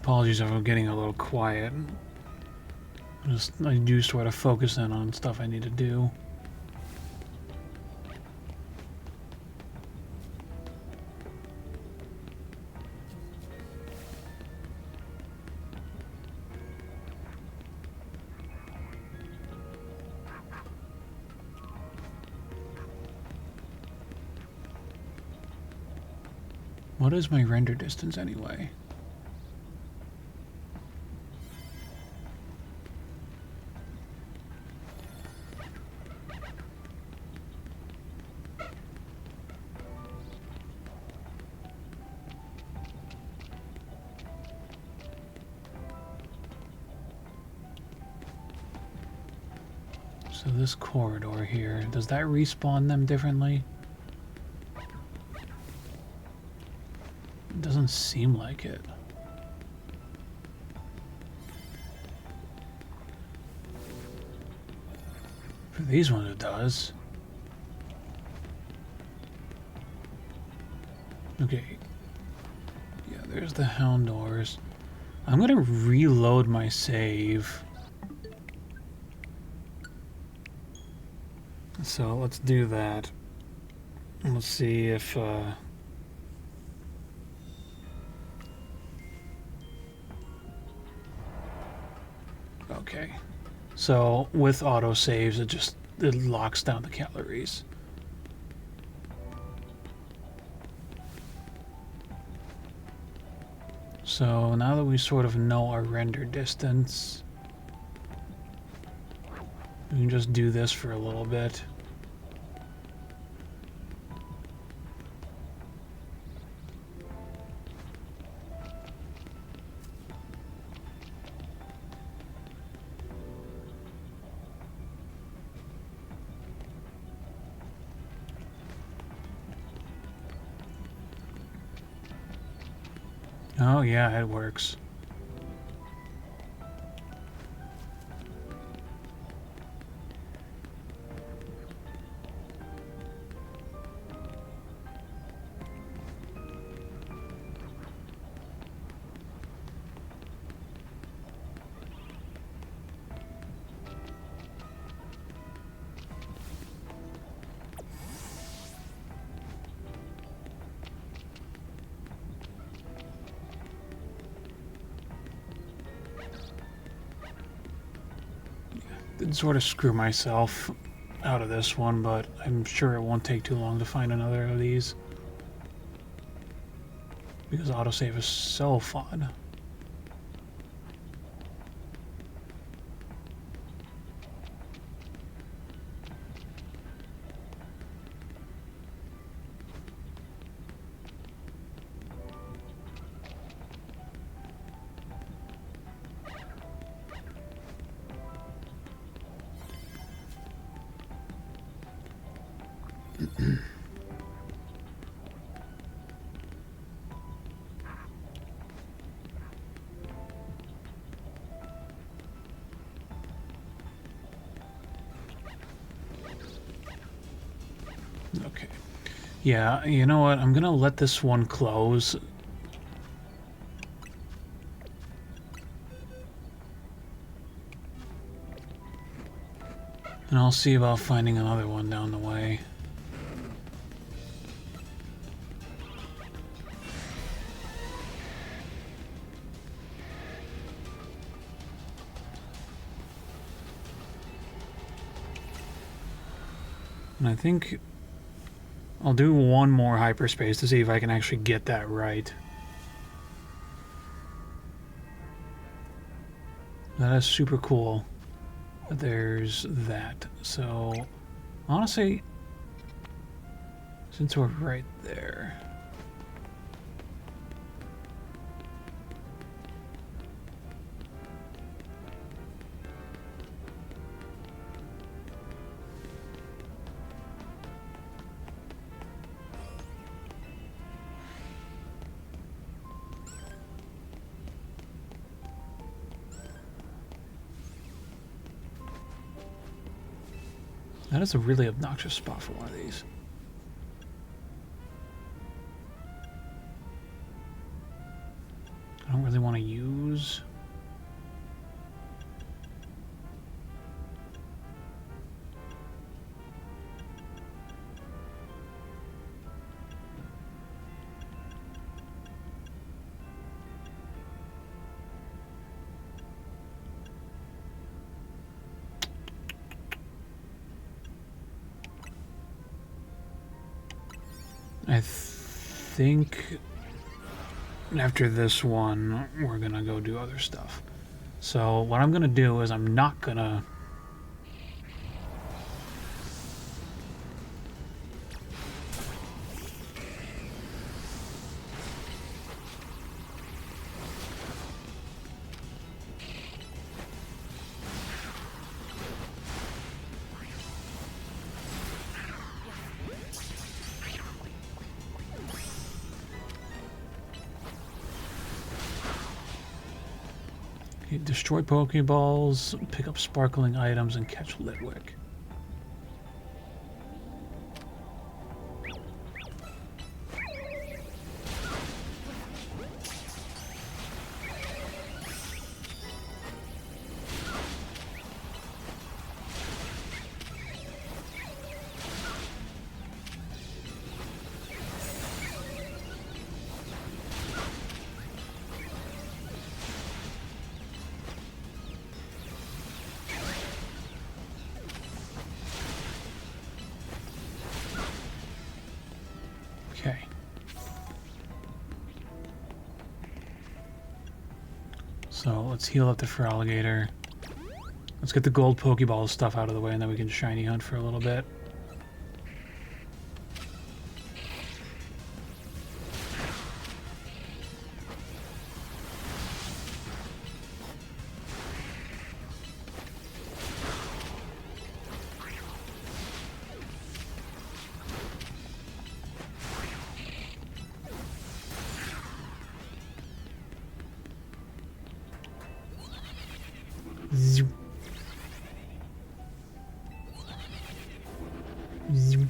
Apologies if I'm getting a little quiet. I do sort of focus in on stuff I need to do. What is my render distance anyway? So this corridor here, does that respawn them differently? It doesn't seem like it. For these ones it does. Okay. Yeah, there's the Houndours. I'm gonna reload my save. So let's do that. Let's see if okay. So with autosaves it locks down the calories. So now that we sort of know our render distance, we can just do this for a little bit. Oh yeah, it works. Did sort of screw myself out of this one, but I'm sure it won't take too long to find another of these. Because autosave is so fun. Okay. Yeah, you know what? I'm gonna let this one close. And I'll see about finding another one down the way. And I think I'll do one more hyperspace to see if I can actually get that right. That is super cool. There's that. So, honestly, since we're right there... That is a really obnoxious spot for one of these. I don't really want to use... I think after this one, we're gonna go do other stuff. So what I'm gonna do is I'm not gonna... Destroy Pokeballs, pick up sparkling items, and catch Litwick. Okay. So let's heal up the Feraligatr. Let's get the gold Pokeball stuff out of the way, and then we can shiny hunt for a little bit. Zoom. Zoom.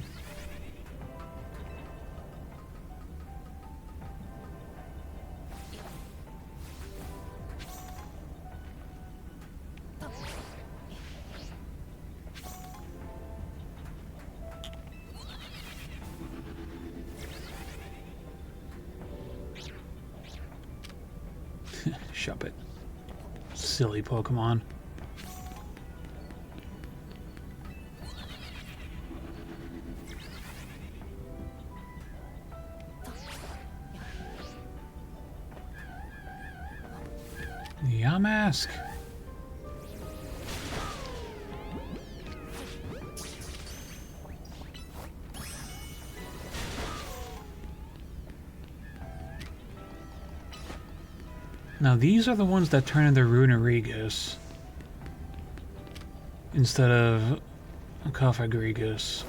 Shop it. Silly Pokemon. Yamask. Now these are the ones that turn into Runerigus instead of Cofagrigus.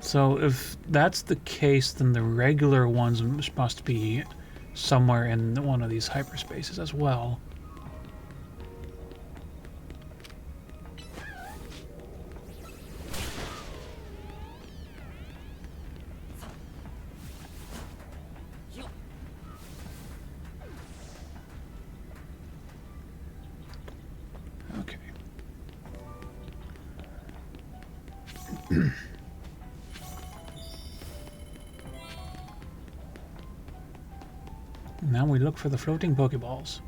So if that's the case, then the regular ones must be somewhere in one of these hyperspaces as well. Okay. Now we look for the floating Pokeballs.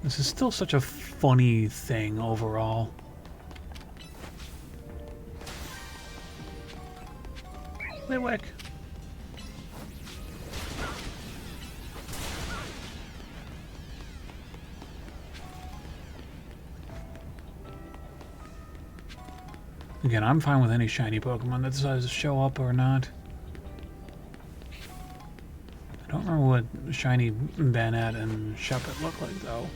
This is still such a funny thing overall. Litwick. Again, I'm fine with any shiny Pokemon that decides to show up or not. I don't remember what shiny Banette and Shuppet look like, though.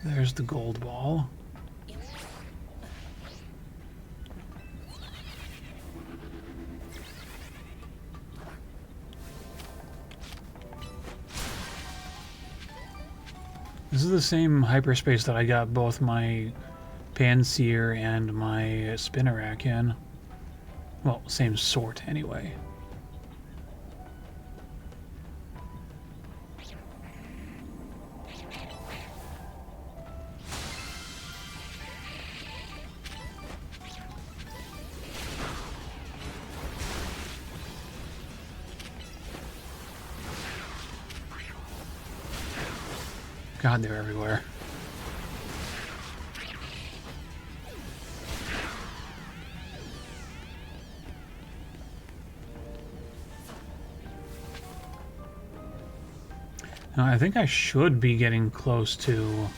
There's the gold ball. This is the same hyperspace that I got both my Pansear and my Spinarak in. Well, same sort anyway. God, they're everywhere. Now, I think I should be getting close to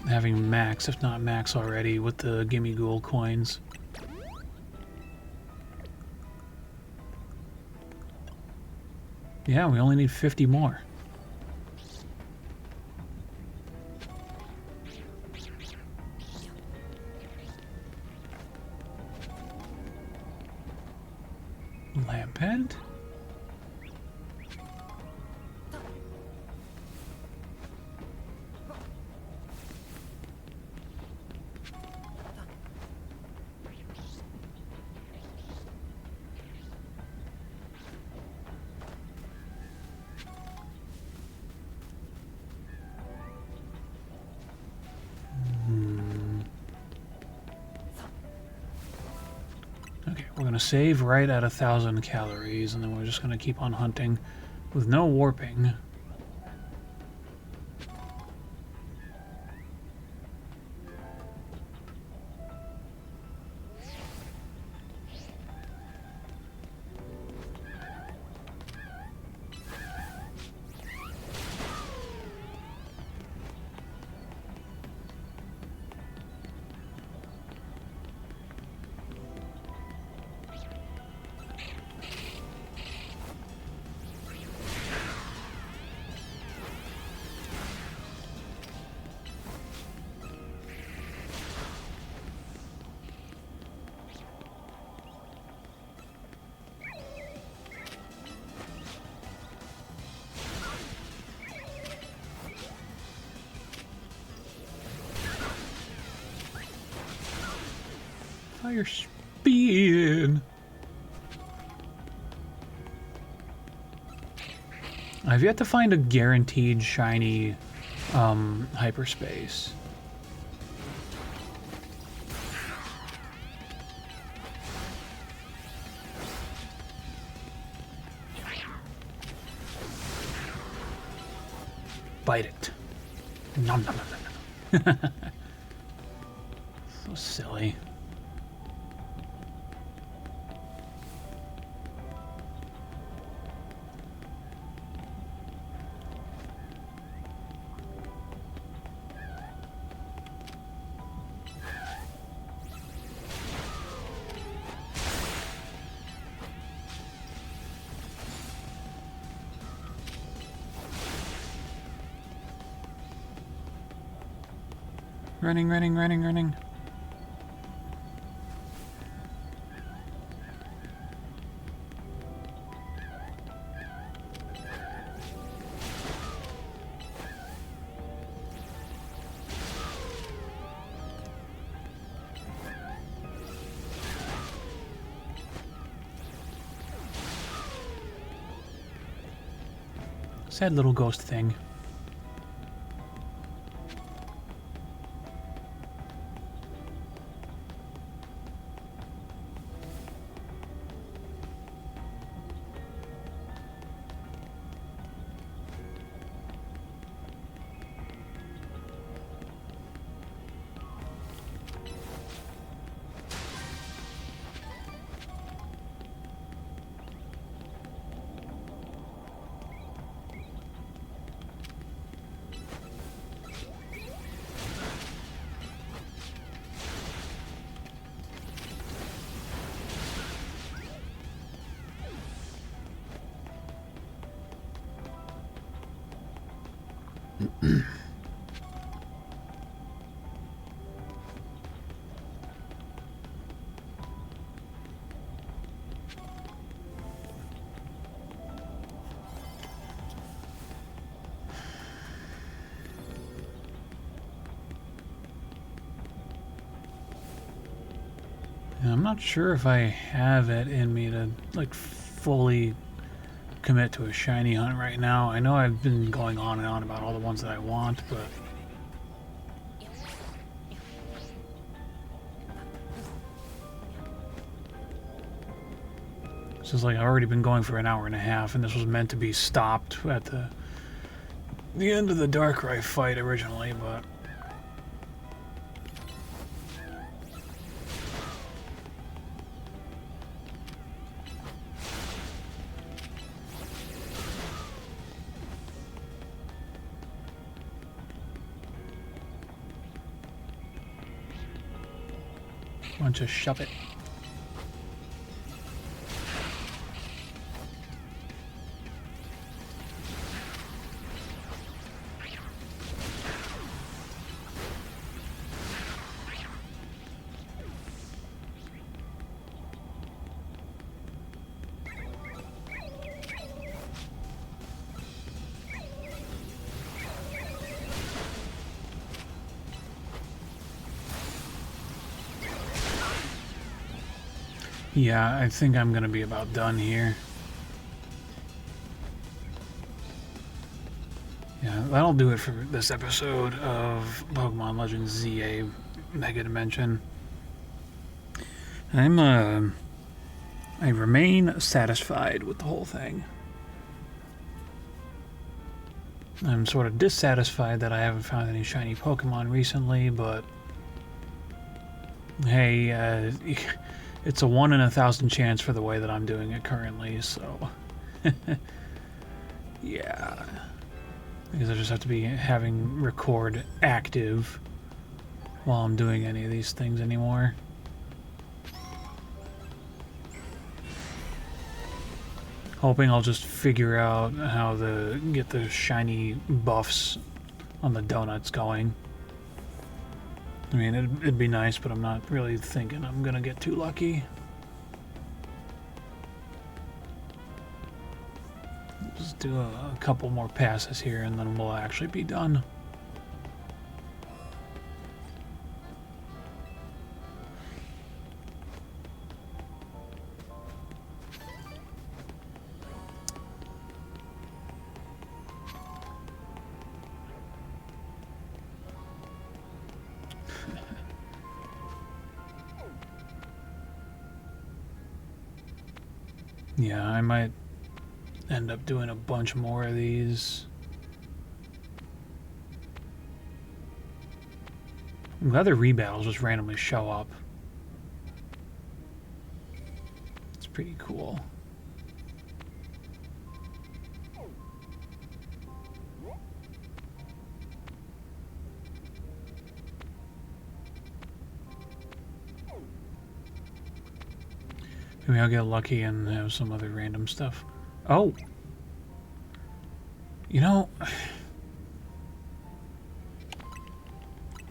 having max, if not max already, with the Gimme Ghoul coins. Yeah, we only need 50 more. Lampent? Okay, we're gonna save right at 1,000 calories, and then we're just gonna keep on hunting with no warping. Fire speed. I've yet to find a guaranteed shiny hyperspace. Bite it. Nom nom nom nom nom. So silly. Running, running, running, running. Sad little ghost thing. I'm not sure if I have it in me to, like, fully commit to a shiny hunt right now. I know I've been going on and on about all the ones that I want, but... It's just like I've already been going for an hour and a half, and this was meant to be stopped at the end of the Darkrai fight originally, but... Why don't you shove it? Yeah, I think I'm gonna be about done here. Yeah, that'll do it for this episode of Pokemon Legends ZA Mega Dimension. I remain satisfied with the whole thing. I'm sort of dissatisfied that I haven't found any shiny Pokemon recently, but hey, it's a 1 in 1,000 chance for the way that I'm doing it currently, so yeah. Because I just have to be having record active while I'm doing any of these things anymore. Hoping I'll just figure out how to get the shiny buffs on the donuts going. I mean, it'd be nice, but I'm not really thinking I'm gonna get too lucky. Just do a couple more passes here and then we'll actually be done. Yeah, I might end up doing a bunch more of these. I'm glad the rebattles just randomly show up. It's pretty cool. Maybe I'll get lucky and have some other random stuff. Oh! You know...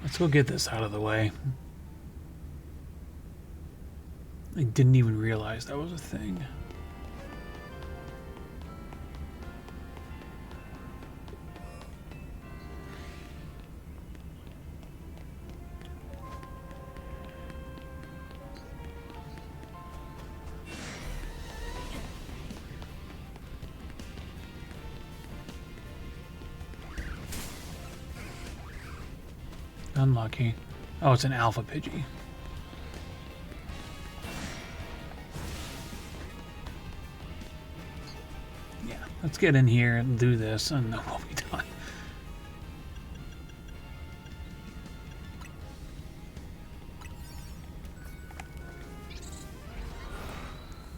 Let's go get this out of the way. I didn't even realize that was a thing. Unlucky. Oh, it's an Alpha Pidgey. Yeah, let's get in here and do this, and then we'll be done.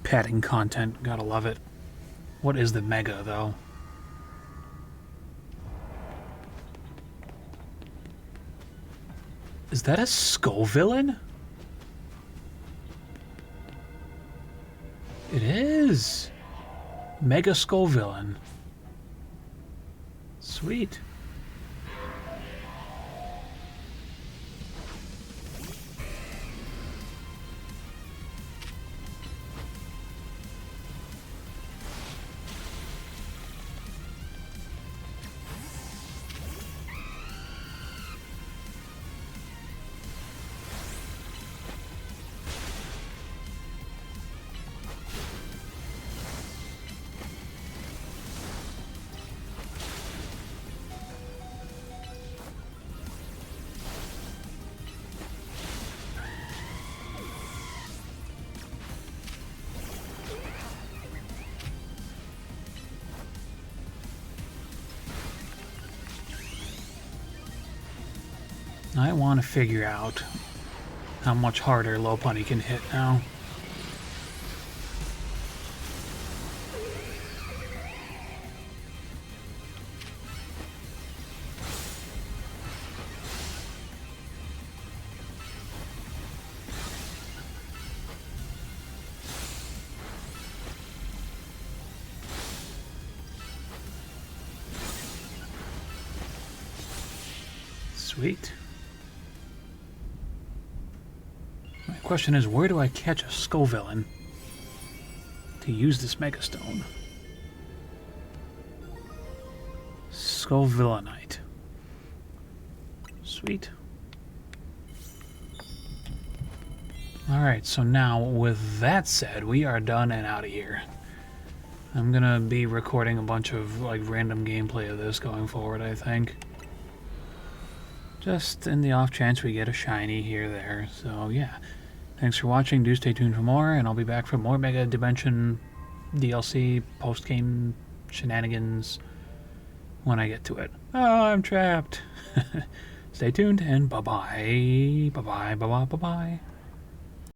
Padding content, gotta love it. What is the Mega, though? Is that a Skull Villain? It is. Mega Skull Villain. Sweet. I want to figure out how much harder Lopunny can hit now. Sweet. My question is, where do I catch a Scovillain to use this Megastone? Scovillanite. Sweet. Alright, so now, with that said, we are done and out of here. I'm gonna be recording a bunch of, like, random gameplay of this going forward, I think. Just in the off chance we get a shiny here or there. So, yeah. Thanks for watching. Do stay tuned for more, and I'll be back for more Mega Dimension DLC post-game shenanigans when I get to it. Oh, I'm trapped. Stay tuned, and bye-bye. Bye-bye, bye-bye, bye-bye.